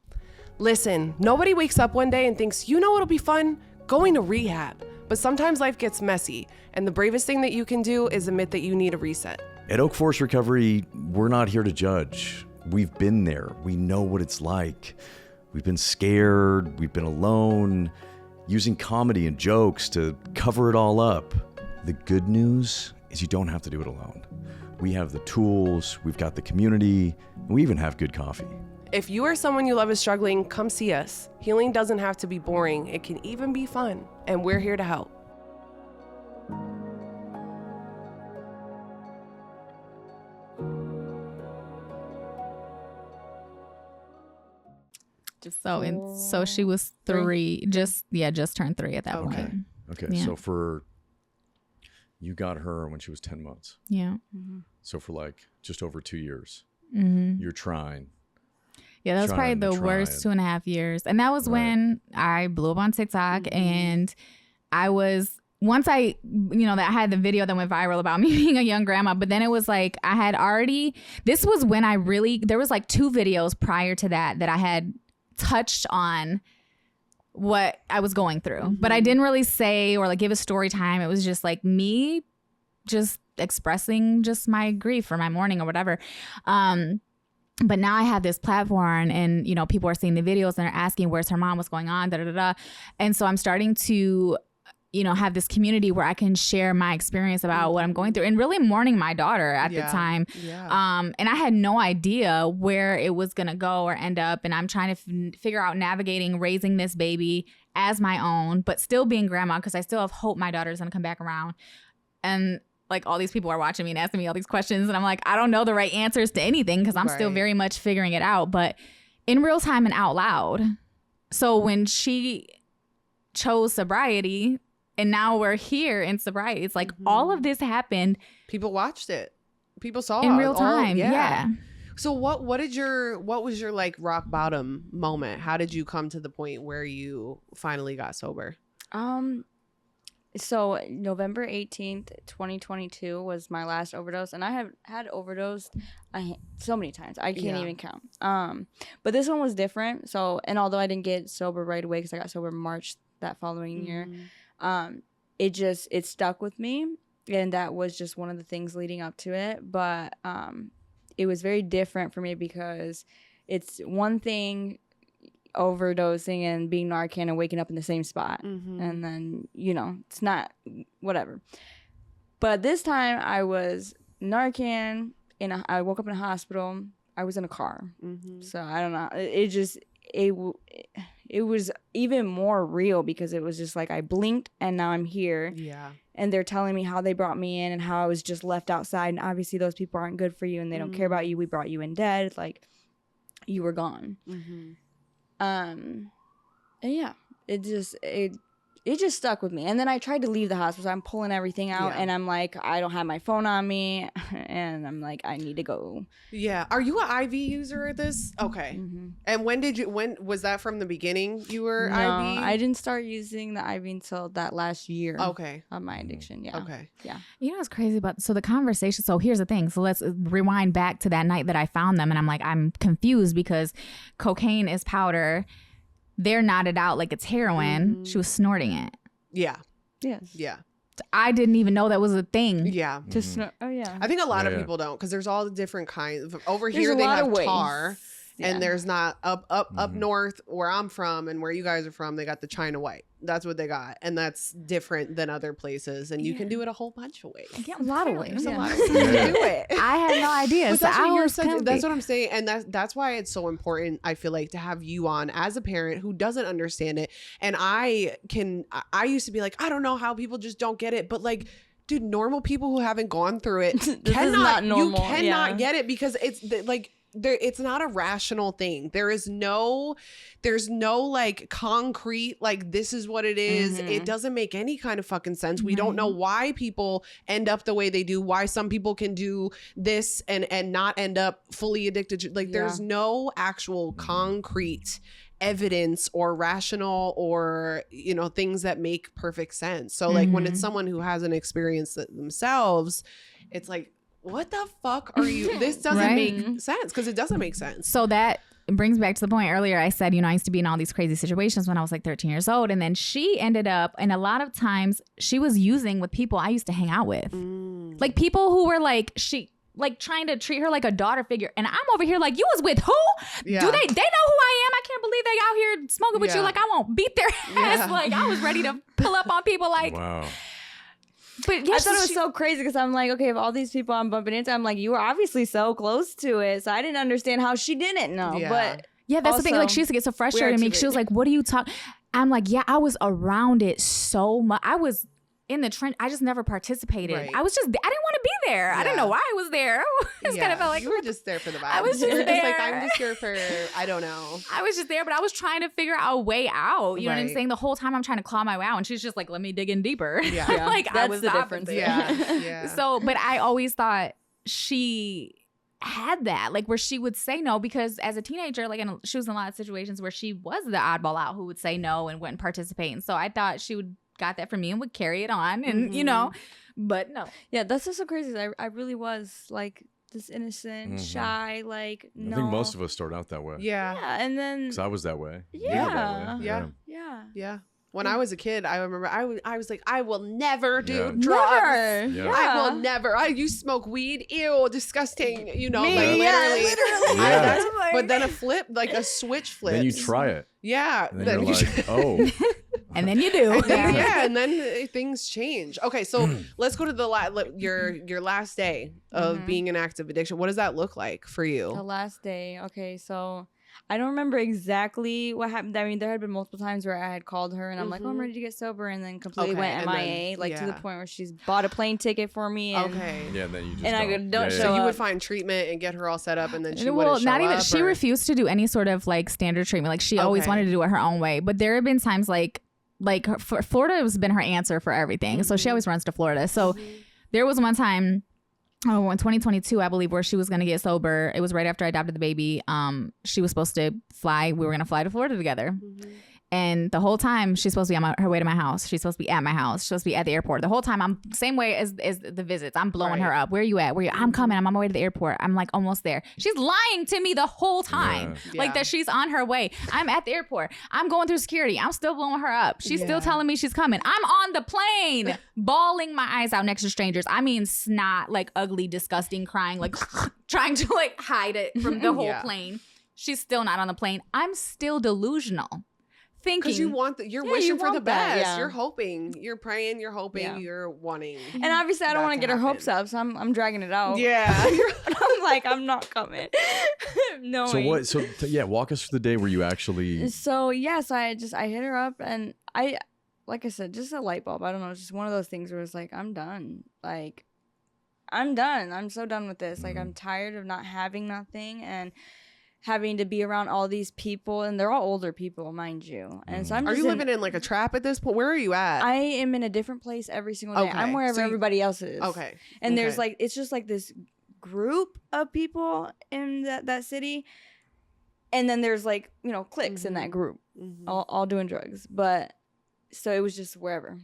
Listen, nobody wakes up one day and thinks, it'll be fun going to rehab. But sometimes life gets messy, and the bravest thing that you can do is admit that you need a reset. At Oak Forest Recovery, we're not here to judge. We've been there. We know what it's like. We've been scared. We've been alone, using comedy and jokes to cover it all up. The good news is you don't have to do it alone. We have the tools, we've got the community, and we even have good coffee. If you or someone you love is struggling, come see us. Healing doesn't have to be boring. It can even be fun, and we're here to help. So she was three, just turned 3 at that point. Okay. Yeah. So you got her when she was 10 months. Yeah. So for like just over 2 years, Mm-hmm. you're trying. Yeah, that was probably the worst 2.5 years. And that was when I blew up on TikTok. And I was, once I had the video that went viral about me being a young grandma, but then it was like, this was when there was like 2 videos prior to that I had touched on what I was going through, but I didn't really say or like give a story time. It was just like me just expressing just my grief or my mourning or whatever. But now I have this platform, and people are seeing the videos and they're asking, where's her mom, what's going on, and so I'm starting to have this community where I can share my experience about what I'm going through, and really mourning my daughter at the time. And I had no idea where it was going to go or end up. And I'm trying to figure out navigating raising this baby as my own, but still being grandma, because I still have hope my daughter's going to come back around. And like, all these people are watching me and asking me all these questions, and I'm like, I don't know the right answers to anything because I'm still very much figuring it out, but in real time and out loud. So when she chose sobriety, and now we're here in sobriety, it's like all of this happened. People watched it. People saw in real time. Yeah. So what was your like rock bottom moment? How did you come to the point where you finally got sober? So November 18th, 2022 was my last overdose, and I have had overdosed so many times. I can't even count. But this one was different. So, and although I didn't get sober right away because I got sober March that following year, it stuck with me, and that was just one of the things leading up to it. But it was very different for me because it's one thing overdosing and being Narcan and waking up in the same spot, and then it's not whatever. But this time I was Narcan I woke up in a hospital. I was in a car, so I don't know. It was even more real because it was just like I blinked and now I'm here. Yeah. And they're telling me how they brought me in and how I was just left outside, and obviously those people aren't good for you and they don't care about you. We brought you in dead, like you were gone. And yeah, it it just stuck with me. And then I tried to leave the hospital. So I'm pulling everything out, and I'm like, I don't have my phone on me, and I'm like, I need to go. Yeah. Are you an IV user at this? Okay. And when was that from the beginning? You were No, IV? I didn't start using the IV until that last year. Okay. Of my addiction. Yeah. Okay. Yeah. You know what's crazy about the conversation? So here's the thing. So let's rewind back to that night that I found them, and I'm like, I'm confused because cocaine is powder. They're knotted out like it's heroin. She was snorting it. Yeah. Yes. Yeah. I didn't even know that was a thing. Yeah. Oh yeah. I think a lot of people don't because there's all the different kinds. Over here they have tar. And there's not up north where I'm from and where you guys are from, they got the China white. That's what they got. And that's different than other places. And you can do it a whole bunch of ways. Yeah, a lot of ways. There's a lot of ways to do it. I had no idea. But So that's what I'm saying. And that's why it's so important, I feel like, to have you on as a parent who doesn't understand it. And I used to be like, I don't know how people just don't get it. But like, dude, normal people who haven't gone through it cannot get it because it's like, it's not a rational thing. There's no like concrete, like this is what it is. It doesn't make any kind of fucking sense. We don't know why people end up the way they do, why some people can do this and not end up fully addicted to, like there's no actual concrete evidence or rational or things that make perfect sense. So like when it's someone who hasn't experienced it themselves, it's like, what the fuck are you? This doesn't make sense because it doesn't make sense. So that brings back to the point earlier. I said, I used to be in all these crazy situations when I was like 13 years old. And then she ended up, and a lot of times she was using with people I used to hang out with. Like people who were like, trying to treat her like a daughter figure. And I'm over here like, you was with who? Yeah. Do they know who I am? I can't believe they out here smoking with you. Like I won't beat their ass. Like I was ready to pull up on people like. Wow. But yeah, I thought it was so crazy because I'm like, okay, if all these people I'm bumping into, I'm like, you were obviously so close to it. So I didn't understand how she didn't know. Yeah. But yeah, that's the thing. Like she used to get so frustrated with me. She was like, what are you talking? I'm like, yeah, I was around it so much. I was in the trench. I just never participated. Right. I didn't want to be there. I didn't know why I was there. I just kind of felt like you were just there for the vibe. I was just you were there. just like, I'm just here for, I don't know. I was just there, but I was trying to figure out a way out. You know what I'm saying? The whole time I'm trying to claw my way out, and she's just like, let me dig in deeper. Yeah. Like That's I was the the difference. opposite. Yeah. So, but I always thought she had that, like where she would say no, because as a teenager, like she was in a lot of situations where she was the oddball out who would say no and wouldn't participate. And so I thought she would got that from me and would carry it on, and but no. Yeah, that's just so crazy. I really was like this innocent, shy, like no. I think most of us start out that way. Yeah. And then Because I was that way. Yeah. You were that way. Yeah. Yeah. When I was a kid, I remember I was like, I will never do drugs. Never. Yeah. I will never. You smoke weed? Ew, disgusting. Me, like yeah, literally. Yeah. But then a switch flips. Then you try it. Yeah. And then you're like, oh. And then you do. And then things change. Okay, so let's go to your last day of being in active addiction. What does that look like for you? The last day. Okay, so I don't remember exactly what happened. I mean, there had been multiple times where I had called her and I'm like, oh, I'm ready to get sober. And then completely went MIA, to the point where she's bought a plane ticket for me. And, Yeah, and then you just and I don't show So you up. would find treatment and get her all set up, and then she well, wouldn't show not even. up, She or- refused to do any sort of like standard treatment. Like she always wanted to do it her own way. But there have been times like Florida has been her answer for everything. So she always runs to Florida. So there was one time. Oh, in 2022, I believe, where she was going to get sober. It was right after I adopted the baby. She was supposed to fly. We were going to fly to Florida together. And the whole time, she's supposed to be on her way to my house. She's supposed to be at my house. She's supposed to be at the airport. The whole time, I'm same way as the visits. I'm blowing her up. Where are you at? I'm coming. I'm on my way to the airport. I'm like almost there. She's lying to me the whole time. Like that she's on her way. I'm at the airport. I'm going through security. I'm still blowing her up. She's still telling me she's coming. I'm on the plane, bawling my eyes out next to strangers. I mean, snot, like ugly, disgusting, crying, like trying to like hide it from the whole plane. She's still not on the plane. I'm still delusional. Because you want you're wishing for the best. Yeah. You're hoping, you're praying, you're hoping, you're wanting. And obviously, I don't want to get her hopes up, so I'm dragging it out. Yeah. I'm like, I'm not coming. Knowing. So walk us through the day where you actually. So I hit her up, and like I said, just a light bulb. I don't know, it's just one of those things where it's like, I'm done. Like, I'm done. I'm so done with this. Like, I'm tired of not having nothing, and having to be around all these people, and they're all older people, mind you. And so I'm Are just you living in like a trap at this point? Where are you at? I am in a different place every single day. Okay. I'm wherever So everybody else is. Okay. And there's Okay. like, it's just like this group of people in that city. And then there's like, you know, cliques in that group, all doing drugs. But so it was just wherever,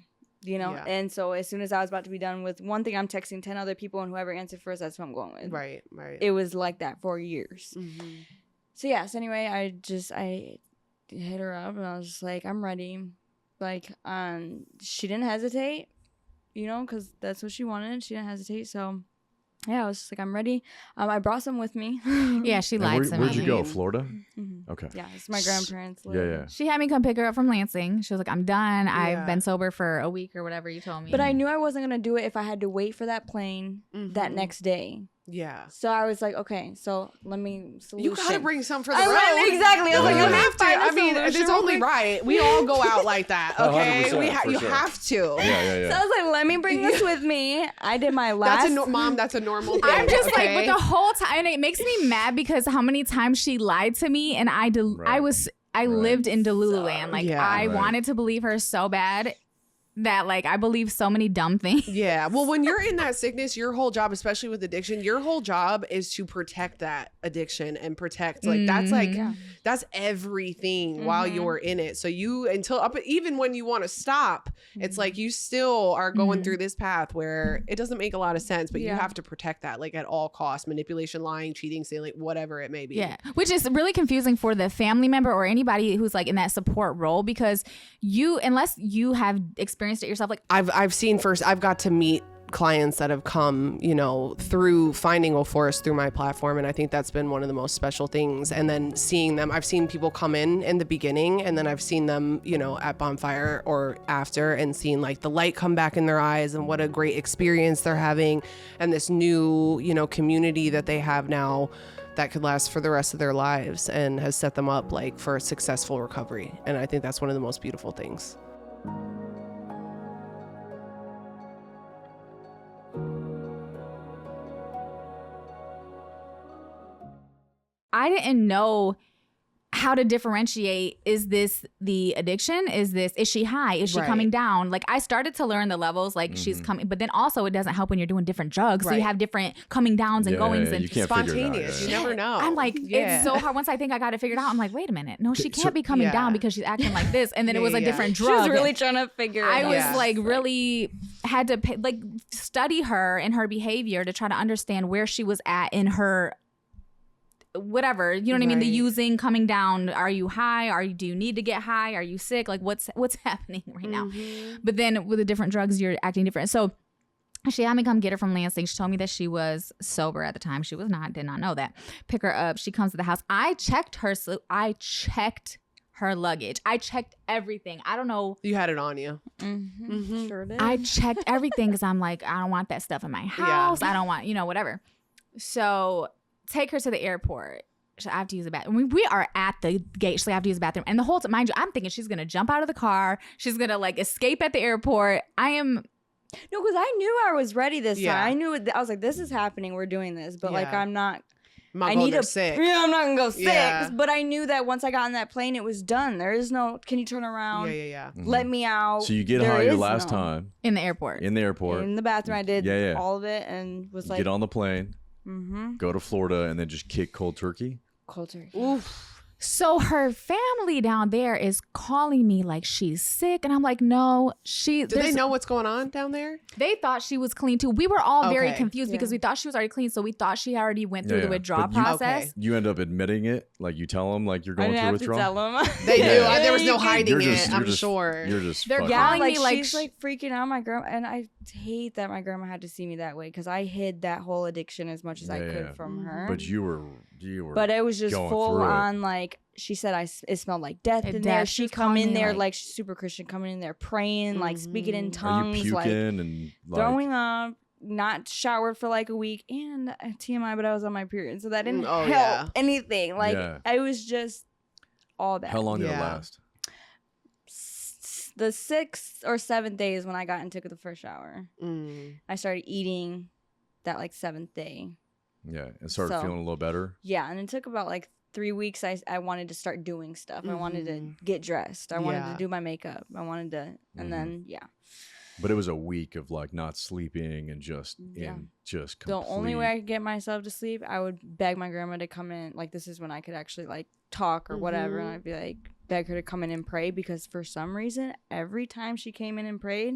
you know? Yeah. And so as soon as I was about to be done with one thing, I'm texting 10 other people, and whoever answered first, that's who I'm going with. Right. It was like that for years. Mm-hmm. So yes, anyway, I hit her up and I was just like, I'm ready. Like, she didn't hesitate, you know, because that's what she wanted. She didn't hesitate. So yeah, I was just like, I'm ready. I brought some with me. Yeah, she And lied to me. where'd you go? Florida? Okay. Yeah, it's my grandparents. Yeah. She had me come pick her up from Lansing. She was like, I'm done. Yeah. I've been sober for a week or whatever you told me. But I knew I wasn't going to do it if I had to wait for that plane that next day. Yeah. So I was like, okay, so let me solution. You gotta bring some for the I road. know, exactly. I was like, You let me have to. find a I mean, solution it's real only quick. right. We all go out like that. Okay. 100%, for You sure. have to. Yeah. So I was like, let me bring this with me. I did my last. Mom. That's a normal thing. I'm just okay? like, but the whole time, and it makes me mad because how many times she lied to me, and I lived in Delulu land. Like, Yeah. I Right. wanted to believe her so bad that, like, I believe so many dumb things. Yeah. Well, when you're in that sickness, your whole job, especially with addiction, your whole job is to protect that addiction and protect that's everything while you're in it. So even when you want to stop, it's like you still are going through this path where it doesn't make a lot of sense, but you have to protect that like at all costs. Manipulation, lying, cheating, stealing, whatever it may be. Yeah, which is really confusing for the family member or anybody who's like in that support role, because unless you have experienced it yourself, like I've got to meet clients that have come, you know, through finding Old Forest through my platform, and I think that's been one of the most special things. And then seeing them, I've seen people come in the beginning, and then I've seen them, you know, at bonfire or after, and seen like the light come back in their eyes and what a great experience they're having, and this new, you know, community that they have now that could last for the rest of their lives and has set them up like for a successful recovery. And I think that's one of the most beautiful things. I didn't know how to differentiate. Is this the addiction? Is she high? Is she Right. coming down? Like, I started to learn the levels, like she's coming, but then also it doesn't help when you're doing different drugs. So you Right. have different coming downs and goings, and you can't figure it out, Spontaneous. You never know. I'm like, it's so hard. Once I think I got it figured out, I'm like, wait a minute. No, she can't be coming down because she's acting like this. And then it was a different She drug. was really trying to figure it out. I was Yeah. like really had to study her and her behavior to try to understand where she was at in her whatever, you know what I mean? The Right. using, coming down. Are you high? Do you need to get high? Are you sick? Like, what's happening right now? But then with the different drugs, you're acting different. So she had me come get her from Lansing. She told me that she was sober at the time. She was not. Did not know that. Pick her up. She comes to the house. I checked her luggage. I checked everything. I don't know. You had it on you. Sure did. I checked everything because I'm like, I don't want that stuff in my house. I don't want, whatever. So take her to the airport. I have to use the bathroom. We are at the gate. She's like, I have to use the bathroom. And the whole time, mind you, I'm thinking she's going to jump out of the car. She's going to like escape at the airport. No, because I knew I was ready this Yeah. time. I knew I was like, this is happening. We're doing this. But like, Yeah. I'm not. I need sick. Yeah, I'm not gonna go sick. Yeah. But I knew that once I got on that plane, it was done. There is no. Can you turn around? Yeah. Let me out. So you get There high your is last no. time in the airport. in the airport. In the bathroom, I did Yeah. all of it and was like, Get on the plane, go to Florida, and then just kick cold turkey. cold turkey. Oof. So her family down there is calling me like she's sick. And I'm like, no, Do they know what's going on down there? They thought she was clean too. We were all very Okay. confused because we thought she was already clean. So we thought she already went through Yeah, the yeah. withdrawal But you- process. Okay. You end up admitting it, like you tell them, like you're I going didn't through have to withdrawal. tell them. They knew. Yeah. There was no hiding You're it. just, I'm sure. You're just. They're fucking- Yeah, calling like me like she's like freaking out. My grandma, and I hate that my grandma had to see me that way because I hid that whole addiction as much as I Yeah, could yeah. from her. But you were. But it was just going full through it. on like she said. It smelled like death in Death. there. She She was come calling in me, there like- like she's super Christian, coming in there praying, like speaking in Are you tongues, puking like and like, throwing up. Not showered for like a week, and TMI, but I was on my period, so that didn't Oh, help yeah. anything. Like Yeah. I was just all that. How long did it Yeah. last? The 6th or 7th day is when I got and took the first shower. Mm. I started eating that like 7th day. Yeah, and started So- feeling a little better. Yeah, and it took about like 3 weeks, I wanted to start doing stuff. I wanted to get dressed. I wanted to do my makeup. I wanted to, and then, But it was a week of like not sleeping and just complete. The only way I could get myself to sleep, I would beg my grandma to come in. Like, this is when I could actually like talk or whatever. And I'd be like, beg her to come in and pray, because for some reason, every time she came in and prayed,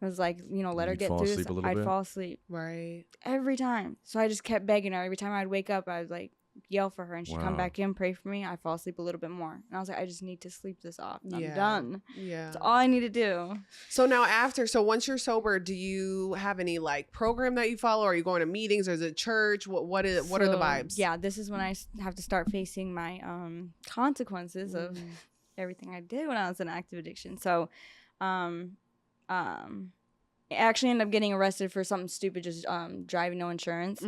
it was like, you know, let her get through this. I'd fall asleep. Right. Every time. So I just kept begging her. Every time I'd wake up, I would like yell for her, and she'd come back in, pray for me. I'd fall asleep a little bit more. And I was like, I just need to sleep this off. I'm done. Yeah. That's all I need to do. So now once you're sober, do you have any like program that you follow? Are you going to meetings, or is it church? What are the vibes? Yeah, this is when I have to start facing my consequences of everything I did when I was in active addiction. So I actually ended up getting arrested for something stupid, just driving no insurance.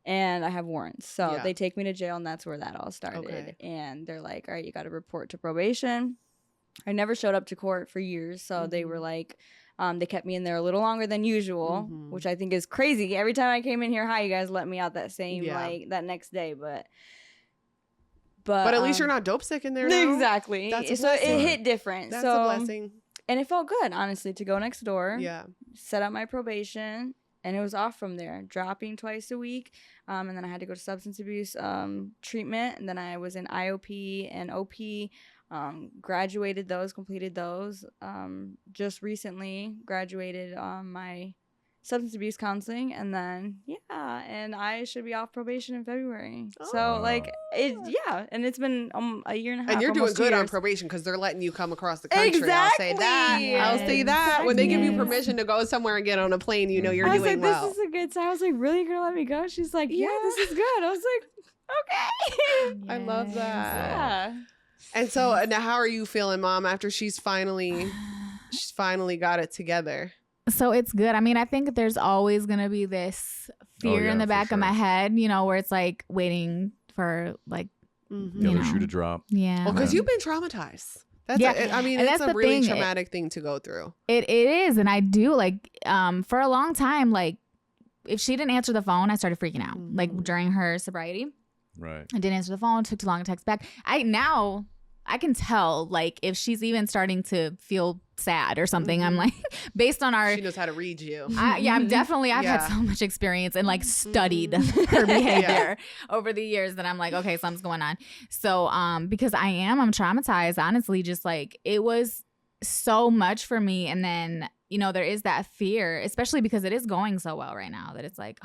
And I have warrants. So they take me to jail, and that's where that all started. Okay. And they're like, all right, you got to report to probation. I never showed up to court for years. So they were like, they kept me in there a little longer than usual, which I think is crazy. Every time I came in here, you guys let me out that same, like that next day. But at least you're not dope sick in there now. Exactly. So it hit different. That's a blessing. And it felt good, honestly, to go next door. Yeah. Set up my probation, and it was off from there, dropping twice a week. And then I had to go to substance abuse treatment. And then I was in IOP and OP, graduated those, completed those. Just recently graduated my substance abuse counseling. And then, and I should be off probation in February. So, like, and it's been a year and a half. And you're doing good on probation, because they're letting you come across the country. Exactly. I'll say that. I'll say that. Exactly. When they give you permission to go somewhere and get on a plane, you know you're doing well. This is a good sign. I was like, really? You're going to let me go? She's like, yeah, this is good. I was like, okay. I love that. Yeah. And so now, how are you feeling, Mom, after she's finally got it together? So it's good. I mean, I think there's always going to be this fear in the back of my head, you know, where it's like waiting for like, the other shoe to drop. Yeah. Well, because you've been traumatized. That's it's a really traumatic thing to go through. It is. And I do like, for a long time, like if she didn't answer the phone, I started freaking out, like during her sobriety. Right. I didn't answer the phone, took too long to text back. I can tell, like, if she's even starting to feel sad or something. I'm like, based on our... She knows how to read you. I've had so much experience and, like, studied her behavior over the years that I'm like, okay, something's going on. So, because I'm traumatized, honestly, just, like, it was so much for me. And then, you know, there is that fear, especially because it is going so well right now, that it's like,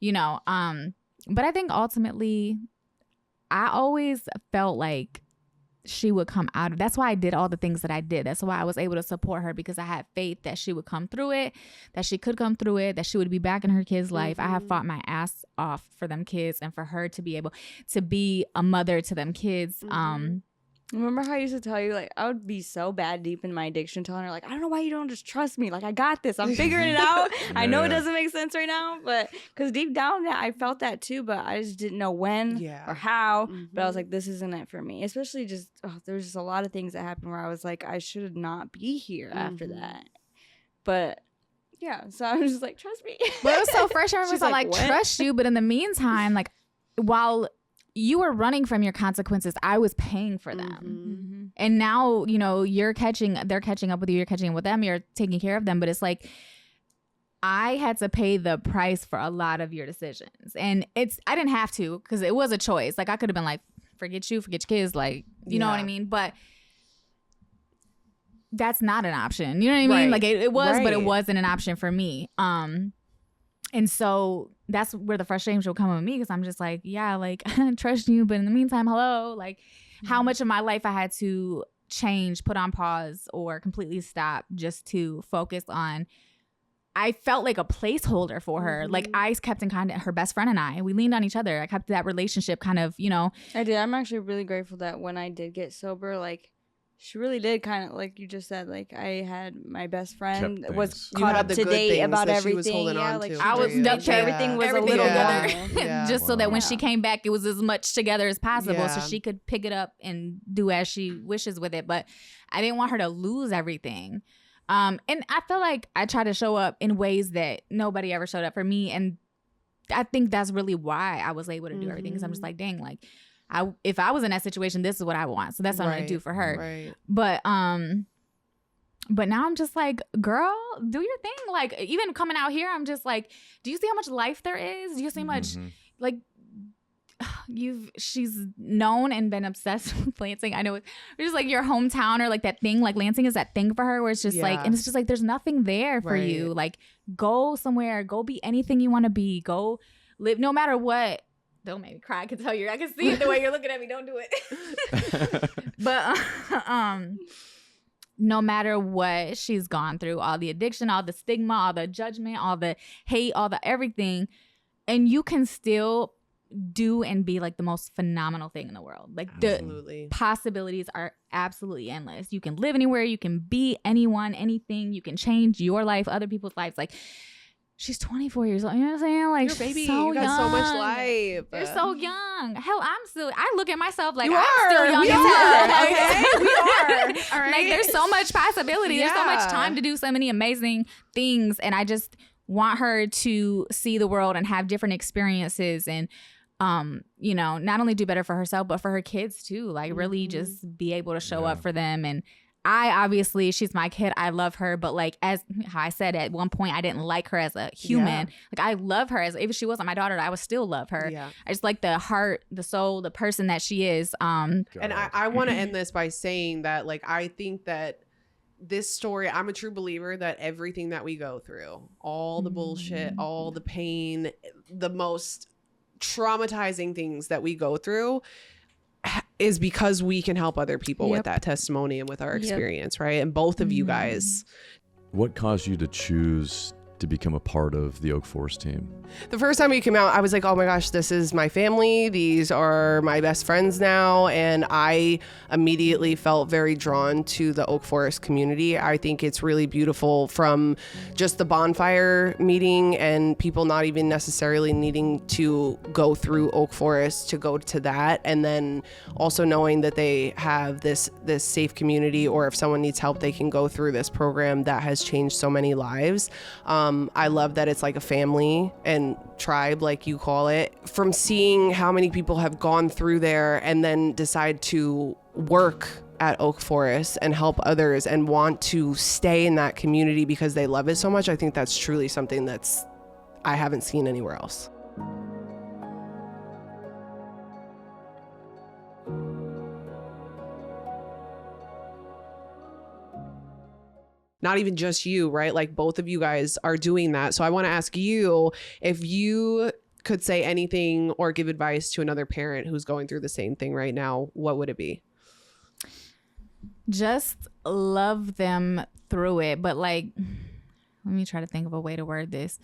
you know, but I think ultimately, I always felt like she would come out of. That's why I did all the things that I did. That's why I was able to support her, because I had faith that she would come through it, that she could come through it, that she would be back in her kids' life. I have fought my ass off for them kids and for her to be able to be a mother to them kids. Remember how I used to tell you, like, I would be so bad deep in my addiction, telling her, like, I don't know why you don't just trust me. Like, I got this. I'm figuring it out. I know it doesn't make sense right now, but because deep down, I felt that too, but I just didn't know when or how. But I was like, this isn't it for me. Especially just, there's just a lot of things that happened where I was like, I should not be here after that. But yeah, so I was just like, trust me. But it was so fresh. I remember like, trust you. But in the meantime, like, while you were running from your consequences, I was paying for them. And now, you know, they're catching up with you, you're catching up with them, you're taking care of them. But it's like, I had to pay the price for a lot of your decisions. And I didn't have to, because it was a choice. Like, I could have been like, forget your kids. Like, you know what I mean? But that's not an option. You know what I mean? Like, it was, but it wasn't an option for me. And so that's where the frustration will come with me, because I'm just like, yeah, like, I trust you. But in the meantime, hello, like, how much of my life I had to change, put on pause, or completely stop just to focus on. I felt like a placeholder for her. Like, I kept in contact, her best friend and I, we leaned on each other. I kept that relationship kind of, you know. I did. I'm actually really grateful that when I did get sober, like, she really did kind of, like you just said, like, I had my best friend was caught up to date about everything. Like, I was stuck to everything was everything a little together, just so that when she came back, it was as much together as possible, so she could pick it up and do as she wishes with it. But I didn't want her to lose everything. And I feel like I try to show up in ways that nobody ever showed up for me, and I think that's really why I was able to do everything, because I'm just like, dang, like, if I was in that situation, this is what I want. So that's what I'm gonna do for her. Right. But now I'm just like, girl, do your thing. Like, even coming out here, I'm just like, do you see how much life there is? Do you see how much like she's known and been obsessed with Lansing. I know it's just like your hometown or like that thing, like Lansing is that thing for her where it's just like, and it's just like there's nothing there for you. Like, go somewhere, go be anything you want to be, go live no matter what. Don't make me cry. I can tell you, I can see it the way you're looking at me. Don't do it. But no matter what she's gone through, all the addiction, all the stigma, all the judgment, all the hate, all the everything, and you can still do and be like the most phenomenal thing in the world. Like, the possibilities are absolutely endless. You can live anywhere, you can be anyone, anything, you can change your life, other people's lives. Like, she's 24 years old. You know what I'm saying? Like, your baby, so you got young. so much life. You're so young. Hell, I look at myself like you I'm are. still young We as are. hell. Okay, we are. All right. Like, there's so much possibility. There's so much time to do so many amazing things. And I just want her to see the world and have different experiences and, you know, not only do better for herself, but for her kids too. Like, really just be able to show up for them. And obviously, she's my kid. I love her. But like, as how I said, at one point, I didn't like her as a human. Like, I love her as, if she wasn't my daughter, I would still love her. I just like the heart, the soul, the person that she is. And I want to end this by saying that, like, I think that this story, I'm a true believer that everything that we go through, all the bullshit, all the pain, the most traumatizing things that we go through is because we can help other people with that testimony and with our experience, right? And both of you guys. What caused you to choose to become a part of the Oak Forest team? The first time you came out, I was like, oh my gosh, this is my family. These are my best friends now. And I immediately felt very drawn to the Oak Forest community. I think it's really beautiful, from just the bonfire meeting and people not even necessarily needing to go through Oak Forest to go to that. And then also knowing that they have this safe community, or if someone needs help, they can go through this program that has changed so many lives. I love that it's like a family and tribe, like you call it. From seeing how many people have gone through there and then decide to work at Oak Forest and help others and want to stay in that community because they love it so much, I think that's truly something I haven't seen anywhere else. Not even just you, right? Like, both of you guys are doing that. So I want to ask you, if you could say anything or give advice to another parent who's going through the same thing right now, what would it be? Just love them through it. But like, let me try to think of a way to word this.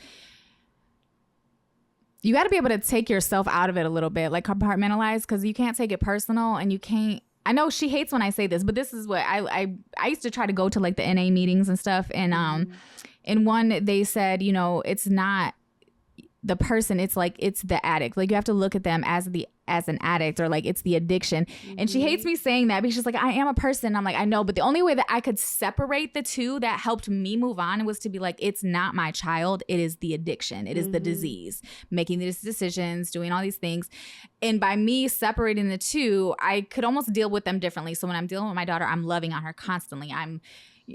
You got to be able to take yourself out of it a little bit, like compartmentalize, because you can't take it personal, and you can't. I know she hates when I say this, but this is what I used to try to go to, like, the NA meetings and stuff. And in one, they said, you know, it's not the person, it's like, it's the addict. Like, you have to look at them as an addict, or like it's the addiction. And she hates me saying that because she's like, I am a person. I'm like, I know, but the only way that I could separate the two that helped me move on was to be like, it's not my child, it is the addiction, it is the disease, making these decisions, doing all these things. And by me separating the two, I could almost deal with them differently. So when I'm dealing with my daughter, I'm loving on her constantly. I'm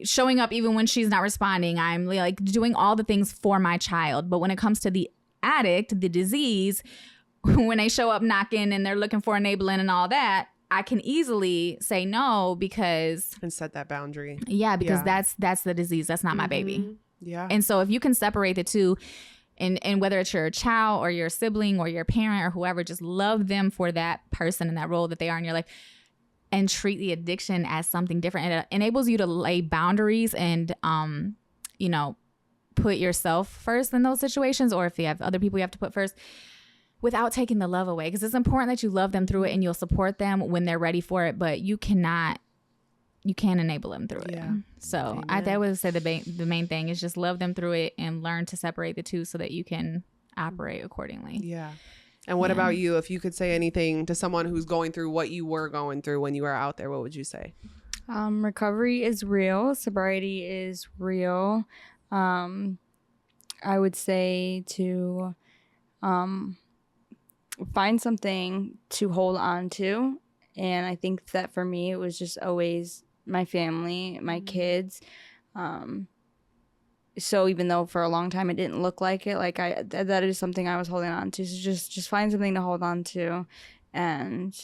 showing up even when she's not responding. I'm like doing all the things for my child. But when it comes to the addict, the disease, when they show up knocking and they're looking for enabling and all that, I can easily say no, because and set that boundary. Yeah, because that's the disease. That's not my baby. Yeah. And so if you can separate the two, and whether it's your child or your sibling or your parent or whoever, just love them for that person and that role that they are in your life, and treat the addiction as something different. It enables you to lay boundaries and, you know, put yourself first in those situations, or if you have other people you have to put first, without taking the love away. Because it's important that you love them through it and you'll support them when they're ready for it, but you can't enable them through it. So I would say the main thing is just love them through it and learn to separate the two so that you can operate accordingly. Yeah. And what about you? If you could say anything to someone who's going through what you were going through when you were out there, what would you say? Recovery is real. Sobriety is real. I would say to find something to hold on to. And I think that for me, it was just always my family, my kids. So even though for a long time it didn't look like it, like that is something I was holding on to. So just find something to hold on to, and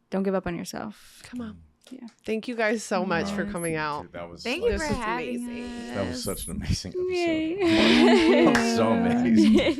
don't give up on yourself. Come on. Yeah. Thank you guys so much for coming out. Dude, that was Thank like, you for This was having amazing. us. that was such an amazing episode. Yay. That was so amazing.